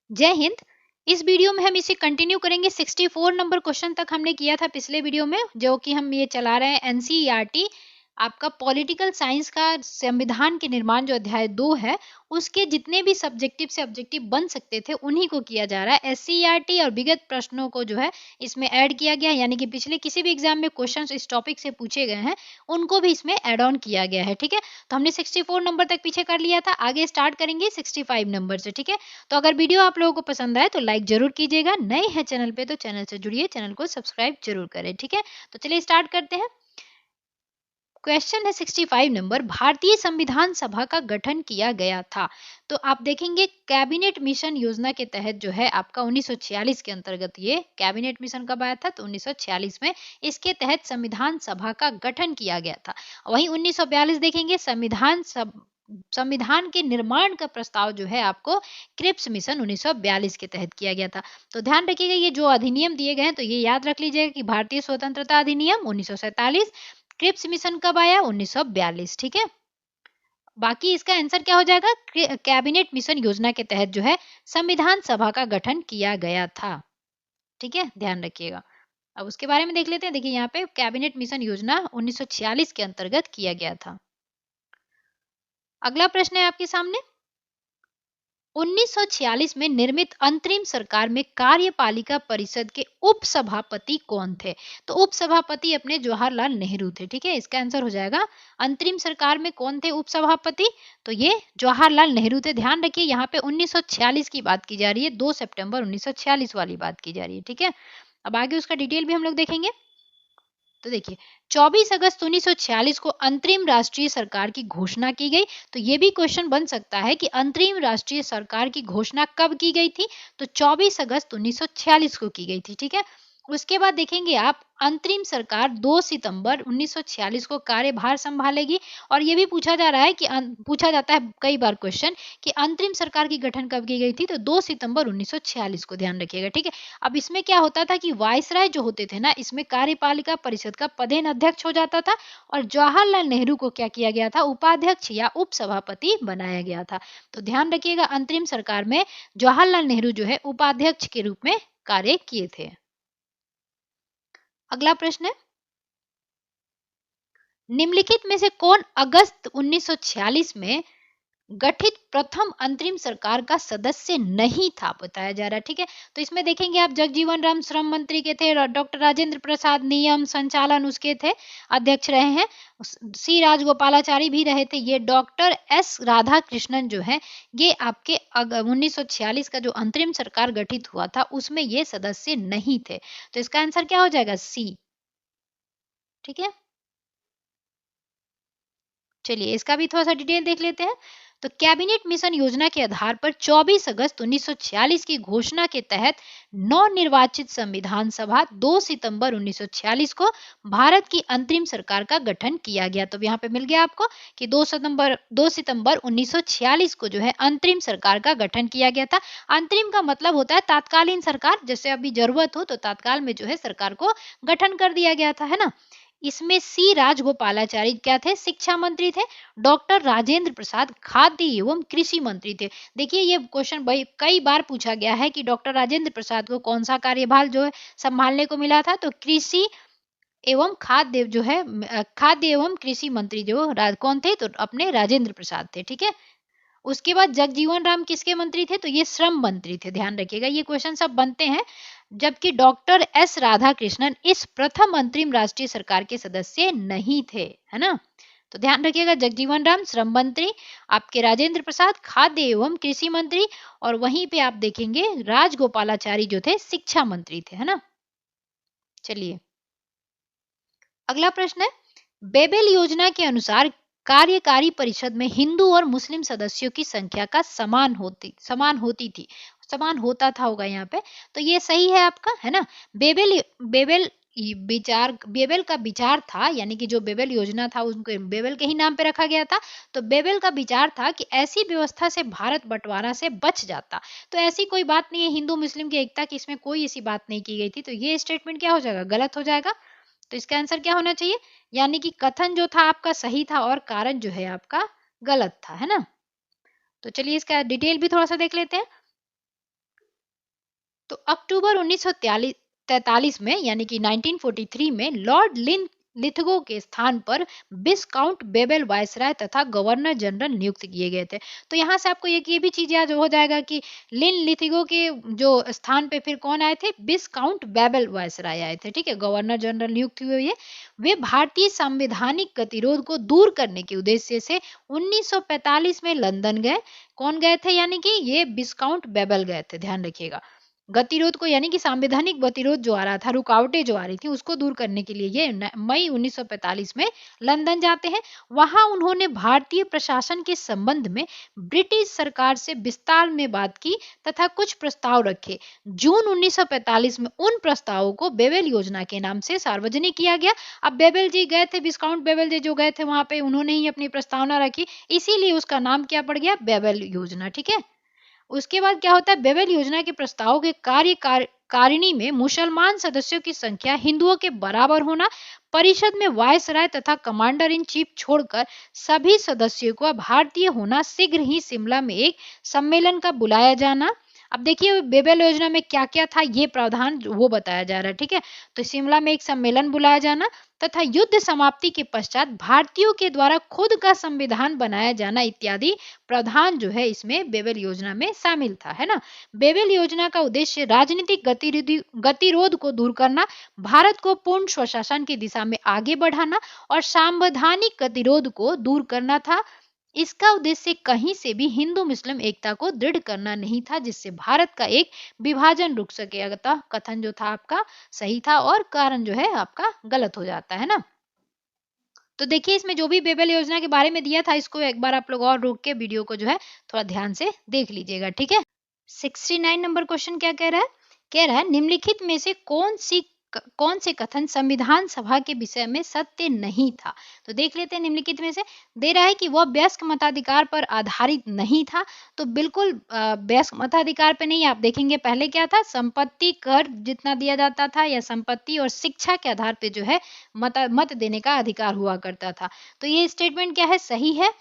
जय हिंद। इस वीडियो में हम इसे कंटिन्यू करेंगे। 64 नंबर क्वेश्चन तक हमने किया था पिछले वीडियो में, जो कि हम ये चला रहे हैं एनसीईआरटी आपका पॉलिटिकल साइंस का संविधान के निर्माण जो अध्याय 2 है, उसके जितने भी सब्जेक्टिव से ऑब्जेक्टिव बन सकते थे उन्हीं को किया जा रहा है। एससीईआरटी और विगत प्रश्नों को जो है इसमें ऐड किया गया है, यानी कि पिछले किसी भी एग्जाम में क्वेश्चंस इस टॉपिक से पूछे गए हैं उनको भी इसमें ऐड ऑन किया गया है। ठीक है, तो हमने 64 नंबर तक पीछे कर लिया था, आगे स्टार्ट करेंगे 65 नंबर से। ठीक है, तो अगर वीडियो आप लोगों को पसंद आए तो लाइक जरूर कीजिएगा, नए हैं चैनल पे तो चैनल से जुड़िए, चैनल को सब्सक्राइब जरूर करें। ठीक है, तो चलिए स्टार्ट करते हैं। क्वेश्चन है 65 नंबर, भारतीय संविधान सभा का गठन किया गया था। तो आप देखेंगे कैबिनेट मिशन योजना के तहत जो है आपका 1946 के अंतर्गत ये कैबिनेट मिशन कब आया था, तो 1946 में इसके तहत संविधान सभा का गठन किया गया था। वहीं 1942 देखेंगे संविधान के निर्माण का प्रस्ताव जो है आपको क्रिप्स मिशन 1942 के तहत किया गया था। तो ध्यान रखिएगा ये जो अधिनियम दिए गए हैं तो ये याद रख लीजिएगा कि भारतीय स्वतंत्रता अधिनियम 1947, क्रिप्स मिशन कब आया 1942। ठीक है, बाकी इसका आंसर क्या हो जाएगा, कैबिनेट मिशन योजना के तहत जो है संविधान सभा का गठन किया गया था। ठीक है, ध्यान रखिएगा। अब उसके बारे में देख लेते हैं। देखिए यहाँ पे कैबिनेट मिशन योजना 1946 के अंतर्गत किया गया था। अगला प्रश्न है आपके सामने, 1946 में निर्मित अंतरिम सरकार में कार्यपालिका परिषद के उपसभापति कौन थे? तो उपसभापति अपने जवाहरलाल नेहरू थे। ठीक है, इसका आंसर हो जाएगा अंतरिम सरकार में कौन थे उपसभापति, तो ये जवाहरलाल नेहरू थे। ध्यान रखिए यहाँ पे 1946 की बात की जा रही है, 2 सितंबर 1946 वाली बात की जा रही है। ठीक है, अब आगे उसका डिटेल भी हम लोग देखेंगे। तो देखिए 24 अगस्त 1946 को अंतरिम राष्ट्रीय सरकार की घोषणा की गई। तो ये भी क्वेश्चन बन सकता है कि अंतरिम राष्ट्रीय सरकार की घोषणा कब की गई थी, तो 24 अगस्त 1946 को की गई थी। ठीक है, उसके बाद देखेंगे आप अंतरिम सरकार 2 सितंबर 1946 को कार्यभार संभालेगी। और ये भी पूछा जा रहा है कि पूछा जाता है कई बार क्वेश्चन कि अंतरिम सरकार की गठन कब की गई थी, तो 2 सितंबर 1946 को, ध्यान रखिएगा। ठीक है, अब इसमें क्या होता था कि वायसराय जो होते थे ना, इसमें कार्यपालिका परिषद का पदेन अध्यक्ष हो जाता था और जवाहरलाल नेहरू को क्या किया गया था, उपाध्यक्ष या उपसभापति बनाया गया था। तो ध्यान रखिएगा अंतरिम सरकार में जवाहरलाल नेहरू जो है उपाध्यक्ष के रूप में कार्य किए थे। अगला प्रश्न है, निम्नलिखित में से कौन अगस्त 1946 में गठित प्रथम अंतरिम सरकार का सदस्य नहीं था, बताया जा रहा है। ठीक है, तो इसमें देखेंगे आप जगजीवन राम श्रम मंत्री के थे, डॉक्टर राजेंद्र प्रसाद नियम संचालन उसके थे, अध्यक्ष रहे हैं, सी राजगोपालाचारी भी रहे थे, ये डॉक्टर एस राधा कृष्णन जो है ये आपके 1946 का जो अंतरिम सरकार गठित हुआ था उसमें ये सदस्य नहीं थे। तो इसका आंसर क्या हो जाएगा, सी। ठीक है, चलिए इसका भी थोड़ा सा डिटेल देख लेते हैं। तो कैबिनेट मिशन योजना के आधार पर 24 अगस्त 1946 की घोषणा के तहत नवनिर्वाचित संविधान सभा 2 सितंबर 1946 को भारत की अंतरिम सरकार का गठन किया गया। तो यहाँ पे मिल गया आपको कि 2 सितंबर 1946 को जो है अंतरिम सरकार का गठन किया गया था। अंतरिम का मतलब होता है तात्कालीन सरकार, जैसे अभी जरूरत हो तो तात्काल में जो है सरकार को गठन कर दिया गया था, है ना। इसमें सी राजगोपालाचारी क्या थे, शिक्षा मंत्री थे, डॉक्टर राजेंद्र प्रसाद खाद्य एवं कृषि मंत्री थे। देखिए ये क्वेश्चन कई बार पूछा गया है कि डॉक्टर राजेंद्र प्रसाद को कौन सा कार्यभार जो है संभालने को मिला था, तो कृषि एवं खाद्य जो है खाद्य एवं कृषि मंत्री जो कौन थे, तो अपने राजेंद्र प्रसाद थे। ठीक है, उसके बाद जगजीवन राम किसके मंत्री थे, तो ये श्रम मंत्री थे। ध्यान रखिएगा ये क्वेश्चन सब बनते हैं, जबकि डॉक्टर एस राधाकृष्णन इस प्रथम अंतरिम राष्ट्रीय सरकार के सदस्य नहीं थे, है ना। तो ध्यान रखिएगा जगजीवन राम श्रम मंत्री, आपके राजेंद्र प्रसाद खाद्य एवं कृषि मंत्री, और वहीं पे आप देखेंगे राजगोपालाचारी जो थे शिक्षा मंत्री थे, है ना। चलिए अगला प्रश्न है, बेबेल योजना के अनुसार कार्यकारी परिषद में हिंदू और मुस्लिम सदस्यों की संख्या का समान होती थी, समान होता था होगा यहाँ पे, तो ये सही है आपका, है ना। बेबेल बेबेल बेबेल का विचार था, यानी कि जो बेबेल योजना था उनको बेबेल के ही नाम पे रखा गया था। तो बेबेल का विचार था कि ऐसी व्यवस्था से भारत बंटवारा से बच जाता। तो ऐसी कोई बात नहीं है हिंदू मुस्लिम की एकता की, इसमें कोई ऐसी बात नहीं की गई थी, तो ये स्टेटमेंट क्या हो जाएगा, गलत हो जाएगा। तो इसका आंसर क्या होना चाहिए, यानी कि कथन जो था आपका सही था और कारण जो है आपका गलत था, है ना। तो चलिए इसका डिटेल भी थोड़ा सा देख लेते हैं। तो अक्टूबर 1943 में यानी कि 1943 में लॉर्ड लिथगो के स्थान पर विस्काउंट बेबल वायसराय तथा गवर्नर जनरल नियुक्त किए गए थे। तो यहाँ से आपको ये भी चीज याद हो जाएगा कि लिन लिथगो के जो स्थान पे फिर कौन आए थे, विस्काउंट बेबल वायसराय आए थे। ठीक है, गवर्नर जनरल नियुक्त हुए ये। वे भारतीय संवैधानिक गतिरोध को दूर करने के उद्देश्य से 1945 में लंदन गए। कौन गए थे, यानी कि ये विस्काउंट बेबल गए थे, ध्यान रखिएगा। गतिरोध को यानी कि संवैधानिक गतिरोध जो आ रहा था, रुकावटें जो आ रही थी, उसको दूर करने के लिए ये मई 1945 में लंदन जाते हैं। वहां उन्होंने भारतीय प्रशासन के संबंध में ब्रिटिश सरकार से विस्तार में बात की तथा कुछ प्रस्ताव रखे। जून 1945 में उन प्रस्तावों को बेबल योजना के नाम से सार्वजनिक किया गया। अब बेबल जी गए थे, विस्काउंट बेबल जी जो गए थे वहां पे, उन्होंने ही अपनी प्रस्तावना रखी, इसीलिए उसका नाम क्या पड़ गया, बेबल योजना। ठीक है, उसके बाद क्या होता है, बेबल योजना के प्रस्ताव के कार्यकारिणी में मुसलमान सदस्यों की संख्या हिंदुओं के बराबर होना, परिषद में वायसराय तथा कमांडर इन चीफ छोड़कर सभी सदस्यों को भारतीय होना, शीघ्र ही शिमला में एक सम्मेलन का बुलाया जाना। अब देखिए बेबल योजना में क्या क्या था, ये प्रावधान वो बताया जा रहा है। ठीक है, तो शिमला में एक सम्मेलन बुलाया जाना तथा युद्ध समाप्ति के पश्चात भारतीयों के द्वारा खुद का संविधान बनाया जाना इत्यादि प्रावधान जो है इसमें बेबल योजना में शामिल था, है ना। बेबल योजना का उद्देश्य राजनीतिक गतिरोध को दूर करना, भारत को पूर्ण स्वशासन की दिशा में आगे बढ़ाना और संवैधानिक गतिरोध को दूर करना था। इसका उद्देश्य कहीं से भी हिंदू मुस्लिम एकता को दृढ़ करना नहीं था, जिससे भारत का एक विभाजन रुक सके। अतः कथन जो था आपका सही था और कारण जो है आपका गलत हो जाता है ना। तो देखिए इसमें जो भी बेबल योजना के बारे में दिया था, इसको एक बार आप लोग और रोक के वीडियो को जो है थोड़ा ध्यान से देख लीजिएगा। ठीक है, 69 नंबर क्वेश्चन क्या कह रहा है, कह रहा है निम्नलिखित में से कौन से कथन संविधान सभा के विषय में सत्य नहीं था। तो देख लेते हैं, निम्नलिखित में से दे रहा है कि वह वयस्क मताधिकार पर आधारित नहीं था। तो बिल्कुल वयस्क मताधिकार पे नहीं, आप देखेंगे पहले क्या था, संपत्ति कर जितना दिया जाता था या संपत्ति और शिक्षा के आधार पे जो है मत देने का अधिकार हुआ करता था। तो ये स्टेटमेंट क्या है, सही है।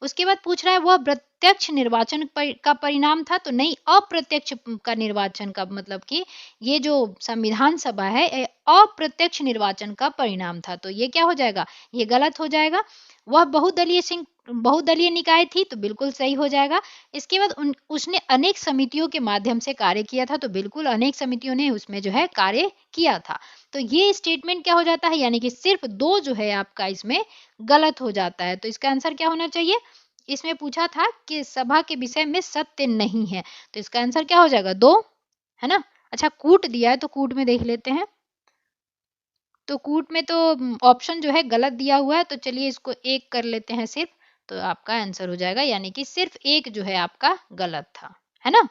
उसके बाद पूछ रहा है वह प्रत्यक्ष निर्वाचन का परिणाम था। तो नहीं, अप्रत्यक्ष का निर्वाचन का मतलब कि ये जो संविधान सभा है अप्रत्यक्ष निर्वाचन का परिणाम था। तो ये क्या हो जाएगा, ये गलत हो जाएगा। वह बहुदलीय निकाय थी, तो बिल्कुल सही हो जाएगा। इसके बाद उसने अनेक समितियों के माध्यम से कार्य किया था। तो बिल्कुल अनेक समितियों ने उसमें जो है कार्य किया था। तो ये स्टेटमेंट क्या हो जाता है, यानी कि सिर्फ दो जो है आपका इसमें गलत हो जाता है। तो इसका आंसर क्या होना चाहिए, इसमें पूछा था कि सभा के विषय में सत्य नहीं है, तो इसका आंसर क्या हो जाएगा, दो, है ना। अच्छा, कूट दिया है तो कूट में देख लेते हैं। तो कूट में तो ऑप्शन जो है गलत दिया हुआ है, तो चलिए इसको एक कर लेते हैं सिर्फ, तो आपका आंसर हो जाएगा, यानी कि सिर्फ एक जो है आपका गलत था, है ना।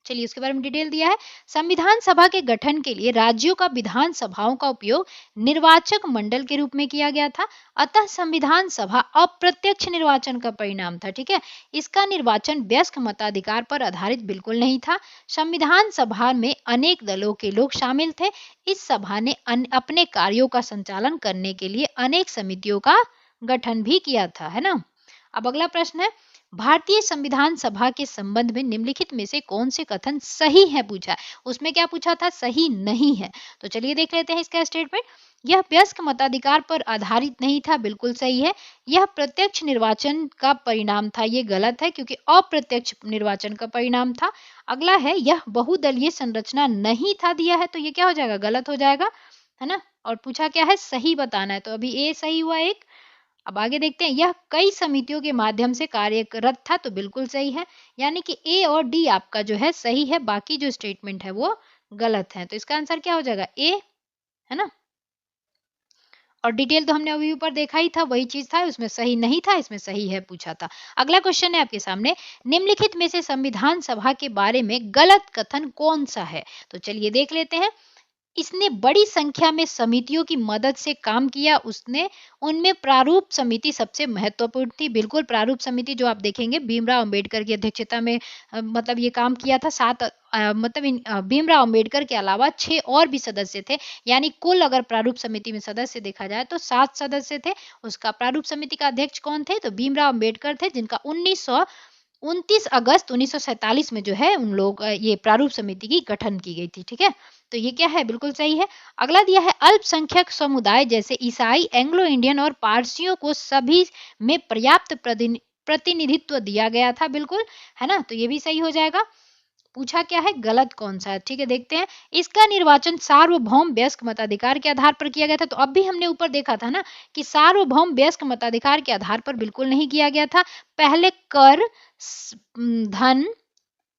चलिए उसके बारे में डिटेल दिया है। संविधान सभा के गठन के लिए राज्यों का विधान सभाओं का उपयोग निर्वाचक मंडल के रूप में किया गया था। अतः संविधान सभा अप्रत्यक्ष निर्वाचन का परिणाम था। ठीक है, इसका निर्वाचन वयस्क मताधिकार पर आधारित बिल्कुल नहीं था। संविधान सभा में अनेक दलों के लोग शामिल थे। इस सभा ने अपने कार्यों का संचालन करने के लिए अनेक समितियों का गठन भी किया था, है ना। अब अगला प्रश्न है, भारतीय संविधान सभा के संबंध में निम्नलिखित में से कौन से कथन सही है पूछा है। उसमें क्या पूछा था, सही नहीं है। तो चलिए देख लेते हैं इसका स्टेटमेंट। यह वयस्क मताधिकार पर आधारित नहीं था, बिल्कुल सही है। यह प्रत्यक्ष निर्वाचन का परिणाम था, ये गलत है क्योंकि अप्रत्यक्ष निर्वाचन का परिणाम था। अगला है, यह बहुदलीय संरचना नहीं था दिया है, तो ये क्या हो जाएगा, गलत हो जाएगा, है ना। और पूछा क्या है, सही बताना है, तो अभी ए सही हुआ एक। अब आगे देखते हैं, यह कई समितियों के माध्यम से कार्यरत था, तो बिल्कुल सही है, यानी कि ए और डी आपका जो है सही है, बाकी जो स्टेटमेंट है वो गलत है। तो इसका आंसर क्या हो जाएगा, ए, है ना। और डिटेल तो हमने अभी ऊपर देखा ही था, वही चीज था, उसमें सही नहीं था, इसमें सही है पूछा था। अगला क्वेश्चन है आपके सामने, निम्नलिखित में से संविधान सभा के बारे में गलत कथन कौन सा है। तो चलिए देख लेते हैं। इसने बड़ी संख्या में समितियों की मदद से काम किया, उसने उनमें प्रारूप समिति सबसे महत्वपूर्ण थी। बिल्कुल, प्रारूप समिति जो आप देखेंगे भीमराव अंबेडकर की अध्यक्षता में मतलब ये काम किया था। भीमराव अंबेडकर के अलावा 6 और भी सदस्य थे, यानी कुल अगर प्रारूप समिति में सदस्य देखा जाए तो 7 सदस्य थे। उसका प्रारूप समिति का अध्यक्ष कौन थे, तो भीमराव अंबेडकर थे, जिनका 29 अगस्त 1947 में जो है उन लोग ये प्रारूप समिति की गठन की गई थी। ठीक है, तो ये क्या है, बिल्कुल सही है। अगला दिया है अल्पसंख्यक समुदाय जैसे ईसाई, एंग्लो इंडियन और पारसियों को सभी में पर्याप्त प्रतिनिधित्व दिया गया था, बिल्कुल है ना, तो ये भी सही हो जाएगा। पूछा क्या है, गलत कौन सा है। ठीक है, देखते हैं। इसका निर्वाचन सार्वभौम वयस्क मताधिकार के आधार पर किया गया था। तो अब भी हमने ऊपर देखा था ना कि सार्वभौम वयस्क मताधिकार के आधार पर बिल्कुल नहीं किया गया था। पहले कर, धन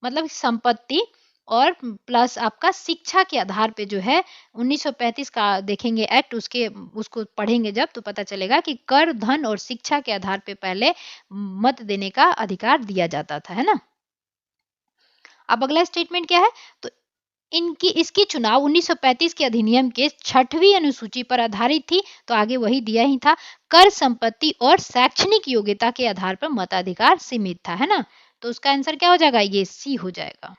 मतलब संपत्ति और प्लस आपका शिक्षा के आधार पे जो है 1935 का देखेंगे एक्ट, उसको पढ़ेंगे जब तो पता चलेगा कि कर, धन और शिक्षा के आधार पे पहले मत देने का अधिकार दिया जाता था, है ना। अब अगला स्टेटमेंट क्या है, तो इसकी चुनाव 1935 के अधिनियम के 6वीं अनुसूची पर आधारित थी। तो आगे वही दिया ही था, कर, संपत्ति और शैक्षणिक योग्यता के आधार पर मताधिकार सीमित था, है ना। तो उसका आंसर क्या हो जाएगा, ये सी हो जाएगा।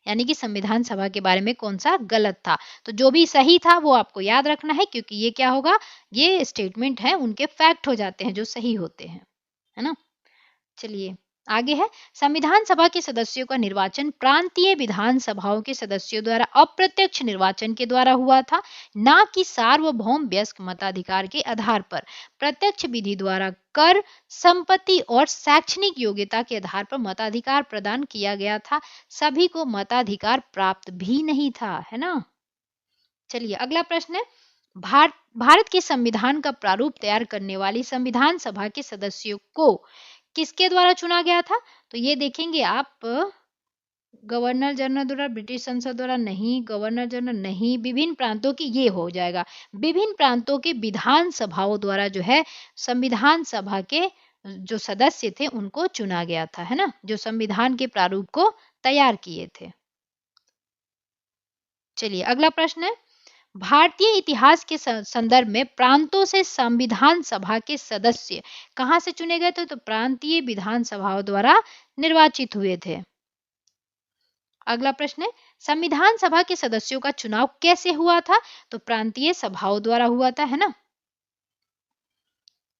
यानी कि संविधान सभा के बारे में कौन सा गलत था। तो जो भी सही था वो आपको याद रखना है, क्योंकि ये क्या होगा, ये स्टेटमेंट है उनके फैक्ट हो जाते हैं जो सही होते हैं, है ना। चलिए आगे है, संविधान सभा के सदस्यों का निर्वाचन प्रांतीय विधान सभाओं के सदस्यों द्वारा अप्रत्यक्ष निर्वाचन के द्वारा हुआ था, ना कि सार्वभौम वयस्क मताधिकार के आधार पर। प्रत्यक्ष विधि द्वारा कर, संपत्ति और शैक्षणिक योग्यता के आधार पर मताधिकार प्रदान किया गया था। सभी को मताधिकार प्राप्त भी नहीं था, है ना। चलिए अगला प्रश्न है, भारत के संविधान का प्रारूप तैयार करने वाली संविधान सभा के सदस्यों को किसके द्वारा चुना गया था। तो ये देखेंगे आप, गवर्नर जनरल द्वारा, ब्रिटिश संसद द्वारा नहीं, गवर्नर जनरल नहीं, विभिन्न प्रांतों की, ये हो जाएगा विभिन्न प्रांतों के विधान सभाओं द्वारा जो है संविधान सभा के जो सदस्य थे उनको चुना गया था, है ना, जो संविधान के प्रारूप को तैयार किए थे। चलिए अगला प्रश्न है, भारतीय इतिहास के संदर्भ में प्रांतों से संविधान सभा के सदस्य कहां से चुने गए थे। तो प्रांतीय विधान सभाओं द्वारा निर्वाचित हुए थे। अगला प्रश्न है, संविधान सभा के सदस्यों का चुनाव कैसे हुआ था। तो प्रांतीय सभाओं द्वारा हुआ था, है ना।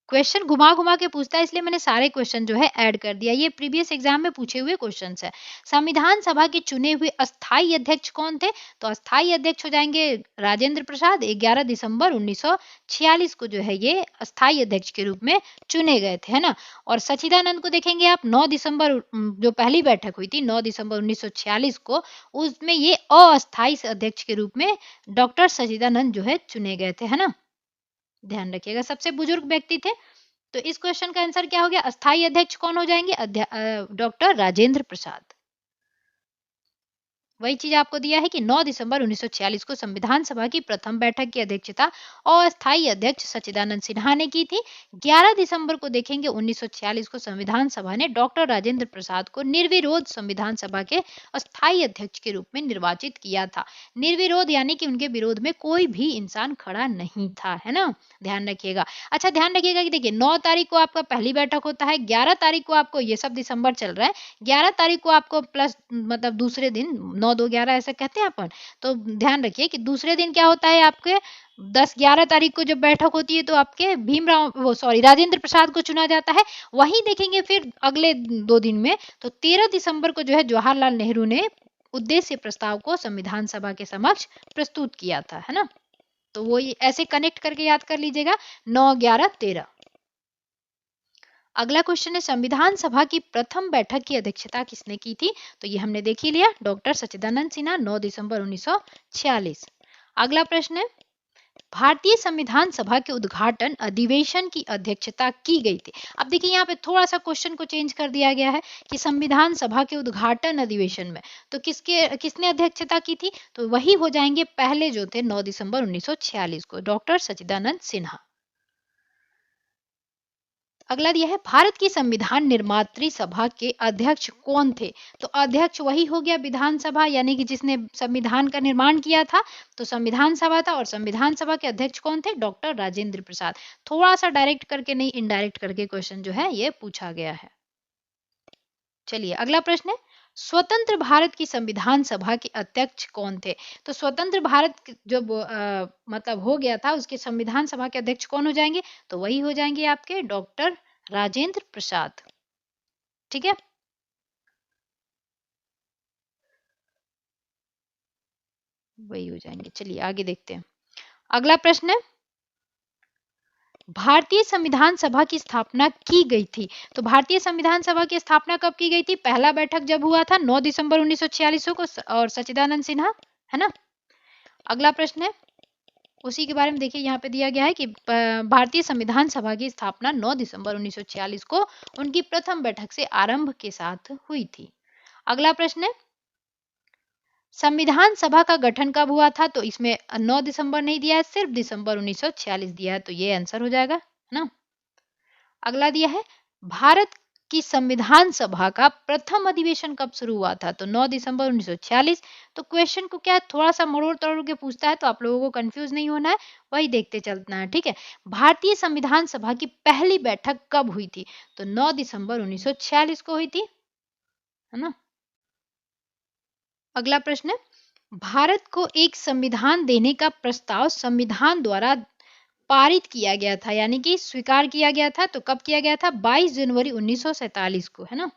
क्वेश्चन घुमा घुमा के पूछता है, इसलिए मैंने सारे क्वेश्चन जो है ऐड कर दिया। ये प्रीवियस एग्जाम में पूछे हुए क्वेश्चन है। संविधान सभा के चुने हुए अस्थाई अध्यक्ष कौन थे। तो अस्थाई अध्यक्ष हो जाएंगे राजेंद्र प्रसाद। 11 दिसंबर 1946 को जो है ये अस्थाई अध्यक्ष के रूप में चुने गए थे, है ना। और सच्चिदानंद को देखेंगे आप, 9 दिसंबर जो पहली बैठक हुई थी 9 दिसंबर 1946 को, उसमें ये अस्थाई अध्यक्ष के रूप में डॉक्टर सच्चिदानंद जो है चुने गए थे, है ना। ध्यान रखिएगा, सबसे बुजुर्ग व्यक्ति थे। तो इस क्वेश्चन का आंसर क्या हो गया, अस्थाई अध्यक्ष कौन हो जाएंगे, डॉक्टर राजेंद्र प्रसाद। वही चीज आपको दिया है कि 9 दिसंबर 1946 को संविधान सभा की प्रथम बैठक की अध्यक्षता अस्थाई अध्यक्ष सच्चिदानंद सिन्हा ने की थी। 11 दिसंबर को देखेंगे 1946 को संविधान सभा ने डॉक्टर राजेंद्र प्रसाद को निर्विरोध संविधान सभा के अस्थाई अध्यक्ष के रूप में निर्वाचित किया था। निर्विरोध यानी कि उनके विरोध में कोई भी इंसान खड़ा नहीं था, है ना। ध्यान रखिएगा। अच्छा ध्यान रखिएगा कि देखिए 9 तारीख को आपका पहली बैठक होता है, 11 तारीख को आपको, ये सब दिसंबर चल रहा है, 11 तारीख को आपको प्लस मतलब दूसरे दिन 9-2-11 ऐसा कहते हैं अपन। तो ध्यान रखिए कि दूसरे दिन क्या होता है आपके 10-11 तारीख को जब बैठक होती है तो आपके राजेंद्र प्रसाद को चुना जाता है। वहीं देखेंगे फिर अगले 2 दिन में तो 13 दिसंबर को जो है जवाहरलाल नेहरू ने उद्देश्य प्रस्ताव को संविधान सभा के समक्ष प्रस्तुत किया था, है ना। तो वो ऐसे कनेक्ट करके याद कर लीजिएगा 9-11-13। अगला क्वेश्चन है, संविधान सभा की प्रथम बैठक की अध्यक्षता किसने की थी। तो ये हमने देख ही लिया, डॉक्टर सच्चिदानंद सिन्हा, 9 दिसंबर 1946। अगला प्रश्न है, भारतीय संविधान सभा के उद्घाटन अधिवेशन की अध्यक्षता की गई थी। अब देखिए यहाँ पे थोड़ा सा क्वेश्चन को चेंज कर दिया गया है कि संविधान सभा के उद्घाटन अधिवेशन में तो किसने अध्यक्षता की थी। तो वही हो जाएंगे पहले जो थे 9 दिसंबर 1946 को, डॉक्टर सच्चिदानंद सिन्हा। अगला दिया है, भारत की संविधान निर्मात्री सभा के अध्यक्ष कौन थे। तो अध्यक्ष वही हो गया विधानसभा, यानी कि जिसने संविधान का निर्माण किया था तो संविधान सभा था, और संविधान सभा के अध्यक्ष कौन थे, डॉक्टर राजेंद्र प्रसाद। थोड़ा सा डायरेक्ट करके नहीं, इनडायरेक्ट करके क्वेश्चन जो है ये पूछा गया है। चलिए अगला प्रश्न है, स्वतंत्र भारत की संविधान सभा के अध्यक्ष कौन थे। तो स्वतंत्र भारत जब मतलब हो गया था उसके संविधान सभा के अध्यक्ष कौन हो जाएंगे। तो वही हो जाएंगे आपके डॉक्टर राजेंद्र प्रसाद। ठीक है। वही हो जाएंगे। चलिए आगे देखते हैं। अगला प्रश्न है, भारतीय संविधान सभा की स्थापना की गई थी। तो भारतीय संविधान सभा की स्थापना कब की गई थी? पहला बैठक जब हुआ था 9 दिसंबर 1946 को, और सच्चिदानंद सिन्हा, है ना। अगला प्रश्न है, उसी के बारे में देखिए, यहाँ पे दिया गया है कि भारतीय संविधान सभा की स्थापना 9 दिसंबर 1946 को उनकी प्रथम बैठक से आरंभ के साथ हुई थी। अगला प्रश्न है, संविधान सभा का गठन कब हुआ था? तो इसमें 9 दिसंबर नहीं दिया है, सिर्फ दिसंबर 1946 दिया है, तो ये आंसर हो जाएगा, है ना। अगला दिया है, भारत की संविधान सभा का प्रथम अधिवेशन कब शुरू हुआ था? तो 9 दिसंबर 1946। तो क्वेश्चन को क्या थोड़ा सा मरोड़ तोड़ के पूछता है, तो आप लोगों को कंफ्यूज नहीं होना है, वही देखते चलना है, ठीक है। भारतीय संविधान सभा की पहली बैठक कब हुई थी? तो 9 दिसंबर 1946 को हुई थी, है ना। अगला प्रश्न है, भारत को एक संविधान देने का प्रस्ताव संविधान द्वारा पारित किया गया था, यानी कि स्वीकार किया गया था, तो कब किया गया था? 22 जनवरी 1947 को, है ना।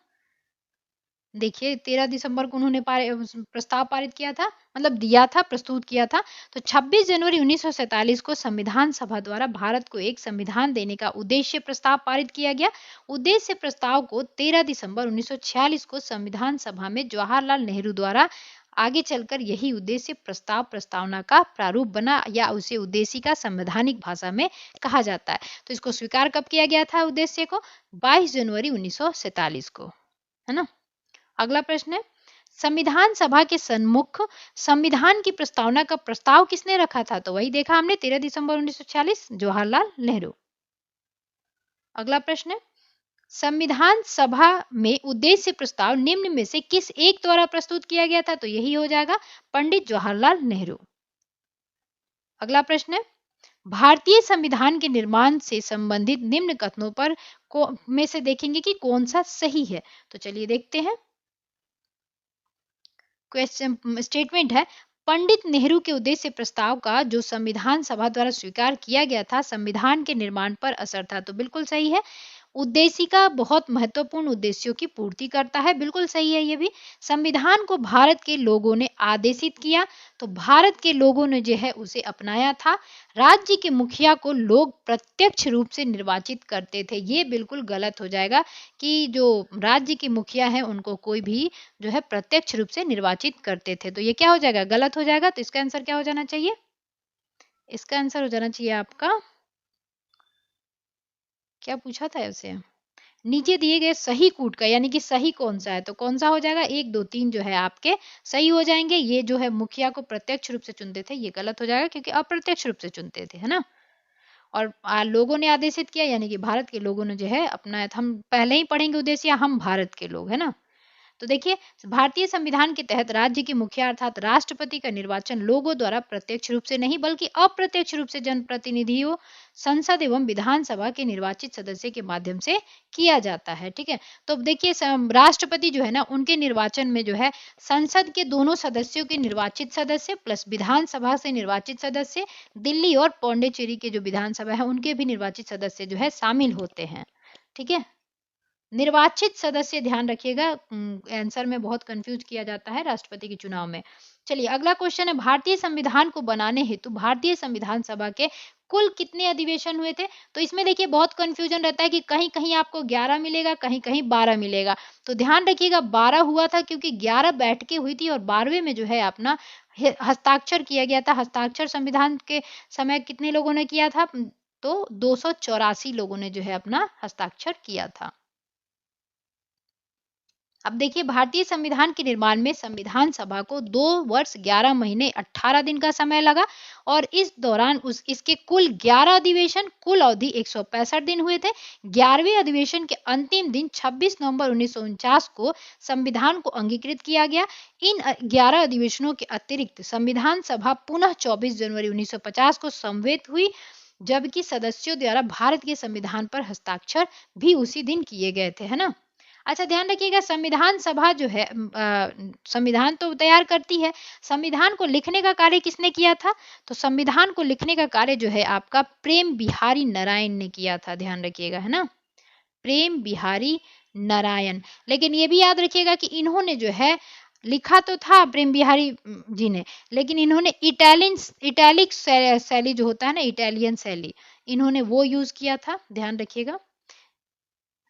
देखिए 13 दिसंबर को उन्होंने प्रस्ताव पारित किया था, मतलब दिया था, प्रस्तुत किया था। तो 26 जनवरी 1947 को संविधान सभा द्वारा भारत को एक संविधान देने का उद्देश्य प्रस्ताव पारित किया गया। उद्देश्य प्रस्ताव को 13 दिसंबर 1946 को संविधान सभा में जवाहरलाल नेहरू द्वारा आगे चलकर यही उद्देश्य प्रस्ताव प्रस्तावना का प्रारूप बना, या उसे उद्देश्य का संवैधानिक भाषा में कहा जाता है। तो इसको स्वीकार कब किया गया था उद्देश्य को? 22 जनवरी 1947 को, है ना। अगला प्रश्न है, संविधान सभा के सन्मुख संविधान की प्रस्तावना का प्रस्ताव किसने रखा था? तो वही देखा हमने, 13 दिसंबर 1946, जवाहरलाल नेहरू। अगला प्रश्न है, संविधान सभा में उद्देश्य प्रस्ताव निम्न में से किस एक द्वारा प्रस्तुत किया गया था? तो यही हो जाएगा, पंडित जवाहरलाल नेहरू। अगला प्रश्न है, भारतीय संविधान के निर्माण से संबंधित निम्न कथनों पर में से देखेंगे कि कौन सा सही है। तो चलिए देखते हैं। क्वेश्चन स्टेटमेंट है, पंडित नेहरू के उद्देश्य प्रस्ताव का जो संविधान सभा द्वारा स्वीकार किया गया था संविधान के निर्माण पर असर था। तो बिल्कुल सही है, उद्देशिका बहुत महत्वपूर्ण उद्देश्यों की पूर्ति करता है, बिल्कुल सही है ये भी। संविधान को भारत के लोगों ने आदेशित किया, तो भारत के लोगों ने जो है उसे अपनाया था। राज्य के मुखिया को लोग प्रत्यक्ष रूप से निर्वाचित करते थे, ये बिल्कुल गलत हो जाएगा कि जो राज्य के मुखिया है उनको कोई भी जो है प्रत्यक्ष रूप से निर्वाचित करते थे, तो ये क्या हो जाएगा? गलत हो जाएगा। तो इसका आंसर क्या हो जाना चाहिए? इसका आंसर हो जाना चाहिए आपका, क्या पूछा था उसे, नीचे दिए गए सही कूट का, यानी कि सही कौन सा है, तो कौन सा हो जाएगा? 1 2 3 जो है आपके सही हो जाएंगे। ये जो है मुखिया को प्रत्यक्ष रूप से चुनते थे, ये गलत हो जाएगा क्योंकि अप्रत्यक्ष रूप से चुनते थे, है ना। और लोगों ने आदेशित किया, यानी कि भारत के लोगों ने जो है अपनाया था। हम पहले ही पढ़ेंगे उद्देश्य, हम भारत के लोग, है ना। तो देखिए, भारतीय संविधान के तहत राज्य के मुखिया अर्थात राष्ट्रपति का निर्वाचन लोगों द्वारा प्रत्यक्ष रूप से नहीं बल्कि अप्रत्यक्ष रूप से जनप्रतिनिधियों, संसद एवं विधानसभा के निर्वाचित सदस्य के माध्यम से किया जाता है, ठीक है। तो देखिए, राष्ट्रपति जो है ना, उनके निर्वाचन में जो है संसद के दोनों सदस्यों के निर्वाचित सदस्य प्लस विधानसभा से निर्वाचित सदस्य, दिल्ली और पौंडीचेरी के जो विधानसभा है उनके भी निर्वाचित सदस्य जो है शामिल होते हैं, ठीक है। निर्वाचित सदस्य, ध्यान रखिएगा, आंसर में बहुत कंफ्यूज किया जाता है राष्ट्रपति के चुनाव में। चलिए अगला क्वेश्चन है, भारतीय संविधान को बनाने हेतु भारतीय संविधान सभा के कुल कितने अधिवेशन हुए थे? तो इसमें देखिए बहुत कंफ्यूजन रहता है कि कहीं कहीं आपको 11 मिलेगा, कहीं कहीं 12 मिलेगा। तो ध्यान रखिएगा 12 हुआ था क्योंकि 11 बैठकें हुई थी और 12वें में जो है अपना हस्ताक्षर किया गया था। हस्ताक्षर संविधान के समय कितने लोगों ने किया था? तो 284 लोगों ने जो है अपना हस्ताक्षर किया था। अब देखिए, भारतीय संविधान के निर्माण में संविधान सभा को 2 वर्ष 11 महीने 18 दिन का समय लगा और इस दौरान इसके कुल 11 अधिवेशन, कुल अवधि 165 दिन हुए थे। 11वें अधिवेशन के अंतिम दिन 26 नवंबर 1949 को संविधान को अंगीकृत किया गया। इन 11 अधिवेशनों के अतिरिक्त संविधान सभा पुनः 24 जनवरी 1950 को समवेत हुई, जबकि सदस्यों द्वारा भारत के संविधान पर हस्ताक्षर भी उसी दिन किए गए थे, है ना। अच्छा ध्यान रखिएगा, संविधान सभा जो है संविधान तो तैयार करती है, संविधान को लिखने का कार्य किसने किया था? तो संविधान को लिखने का कार्य जो है आपका प्रेम बिहारी नारायण ने किया था, ध्यान रखिएगा, है ना, प्रेम बिहारी नारायण। लेकिन ये भी याद रखिएगा कि इन्होंने जो है लिखा तो था प्रेम बिहारी जी ने, लेकिन इन्होंने इटैलिक शैली जो होता है ना, इटालियन शैली, इन्होंने वो यूज किया था, ध्यान रखिएगा,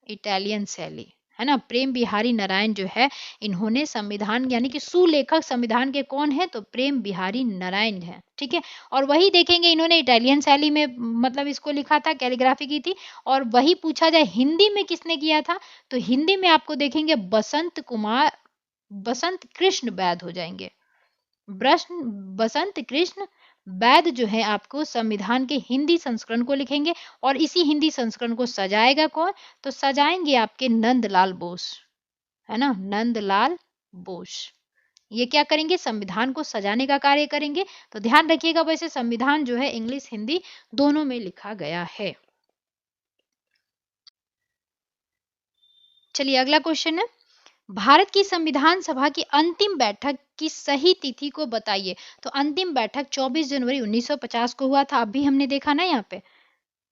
इटालियन शैली, है ना। प्रेम बिहारी नारायण जो है, इन्होंने संविधान यानी कि सुलेखक संविधान के कौन है, तो प्रेम बिहारी नारायण है, ठीक है। और वही देखेंगे इन्होंने इटालियन शैली में मतलब इसको लिखा था, कैलीग्राफी की थी। और वही पूछा जाए हिंदी में किसने किया था, तो हिंदी में आपको देखेंगे बसंत कृष्ण वैद हो जाएंगे। बसंत कृष्ण वैद जो है आपको संविधान के हिंदी संस्करण को लिखेंगे। और इसी हिंदी संस्करण को सजाएगा कौन, तो सजाएंगे आपके नंदलाल बोस, है ना, नंदलाल बोस। ये क्या करेंगे, संविधान को सजाने का कार्य करेंगे। तो ध्यान रखिएगा, वैसे संविधान जो है इंग्लिश हिंदी दोनों में लिखा गया है। चलिए अगला क्वेश्चन है, भारत की संविधान सभा की अंतिम बैठक की सही तिथि को बताइए। तो अंतिम बैठक 24 जनवरी 1950 को हुआ था, अभी हमने देखा ना यहाँ पे,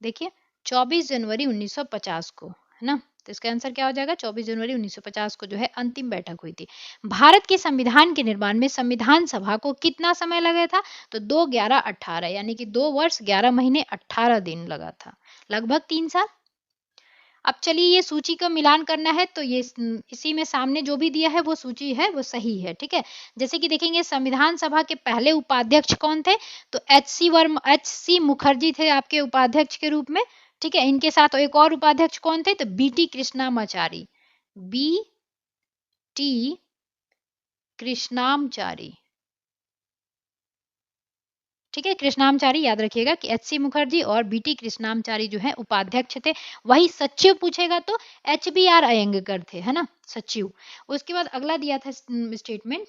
देखिए 24 जनवरी 1950 को, है ना। तो इसका आंसर क्या हो जाएगा, 24 जनवरी 1950 को जो है अंतिम बैठक हुई थी। भारत के संविधान के निर्माण में संविधान सभा को कितना समय लगा था, तो 2-11-18 यानी कि 2 वर्ष 11 महीने 18 दिन लगा था, लगभग 3 साल। अब चलिए ये सूची का मिलान करना है, तो ये इसी में सामने जो भी दिया है वो सूची है वो सही है, ठीक है। जैसे कि देखेंगे संविधान सभा के पहले उपाध्यक्ष कौन थे, तो एच सी मुखर्जी थे आपके उपाध्यक्ष के रूप में, ठीक है। इनके साथ एक और उपाध्यक्ष कौन थे, तो बी टी कृष्णामाचारी, ठीक है, कृष्णामचारी याद रखिएगा कि एच सी मुखर्जी और बी टी कृष्णामचारी जो है उपाध्यक्ष थे। वही सचिव पूछेगा तो एच बी आर अयंगकर थे, है ना, सचिव। उसके बाद अगला दिया था स्टेटमेंट,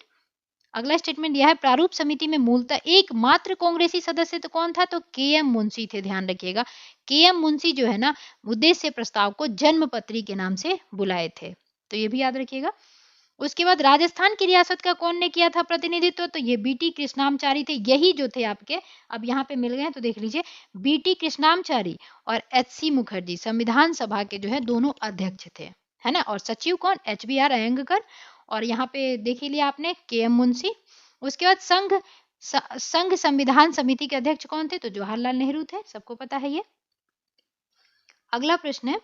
अगला स्टेटमेंट दिया है, प्रारूप समिति में मूलतः एकमात्र कांग्रेसी सदस्य तो कौन था, तो के एम मुंशी थे, ध्यान रखिएगा। के एम मुंशी जो है ना, उद्देश्य प्रस्ताव को जन्मपत्री के नाम से बुलाए थे, तो ये भी याद रखिएगा। उसके बाद राजस्थान की रियासत का कौन ने किया था प्रतिनिधित्व, तो ये बीटी कृष्णामचारी थे, यही जो थे आपके, अब यहाँ पे मिल गए तो देख लीजिए, बीटी कृष्णामचारी और एच सी मुखर्जी संविधान सभा के जो है दोनों अध्यक्ष थे, है ना। और सचिव कौन, एच बी आर अयंगकर, और यहाँ पे देख लिया आपने के एम मुंशी। उसके बाद संघ संविधान समिति के अध्यक्ष कौन थे, तो जवाहरलाल नेहरू थे, सबको पता है ये। अगला प्रश्न है,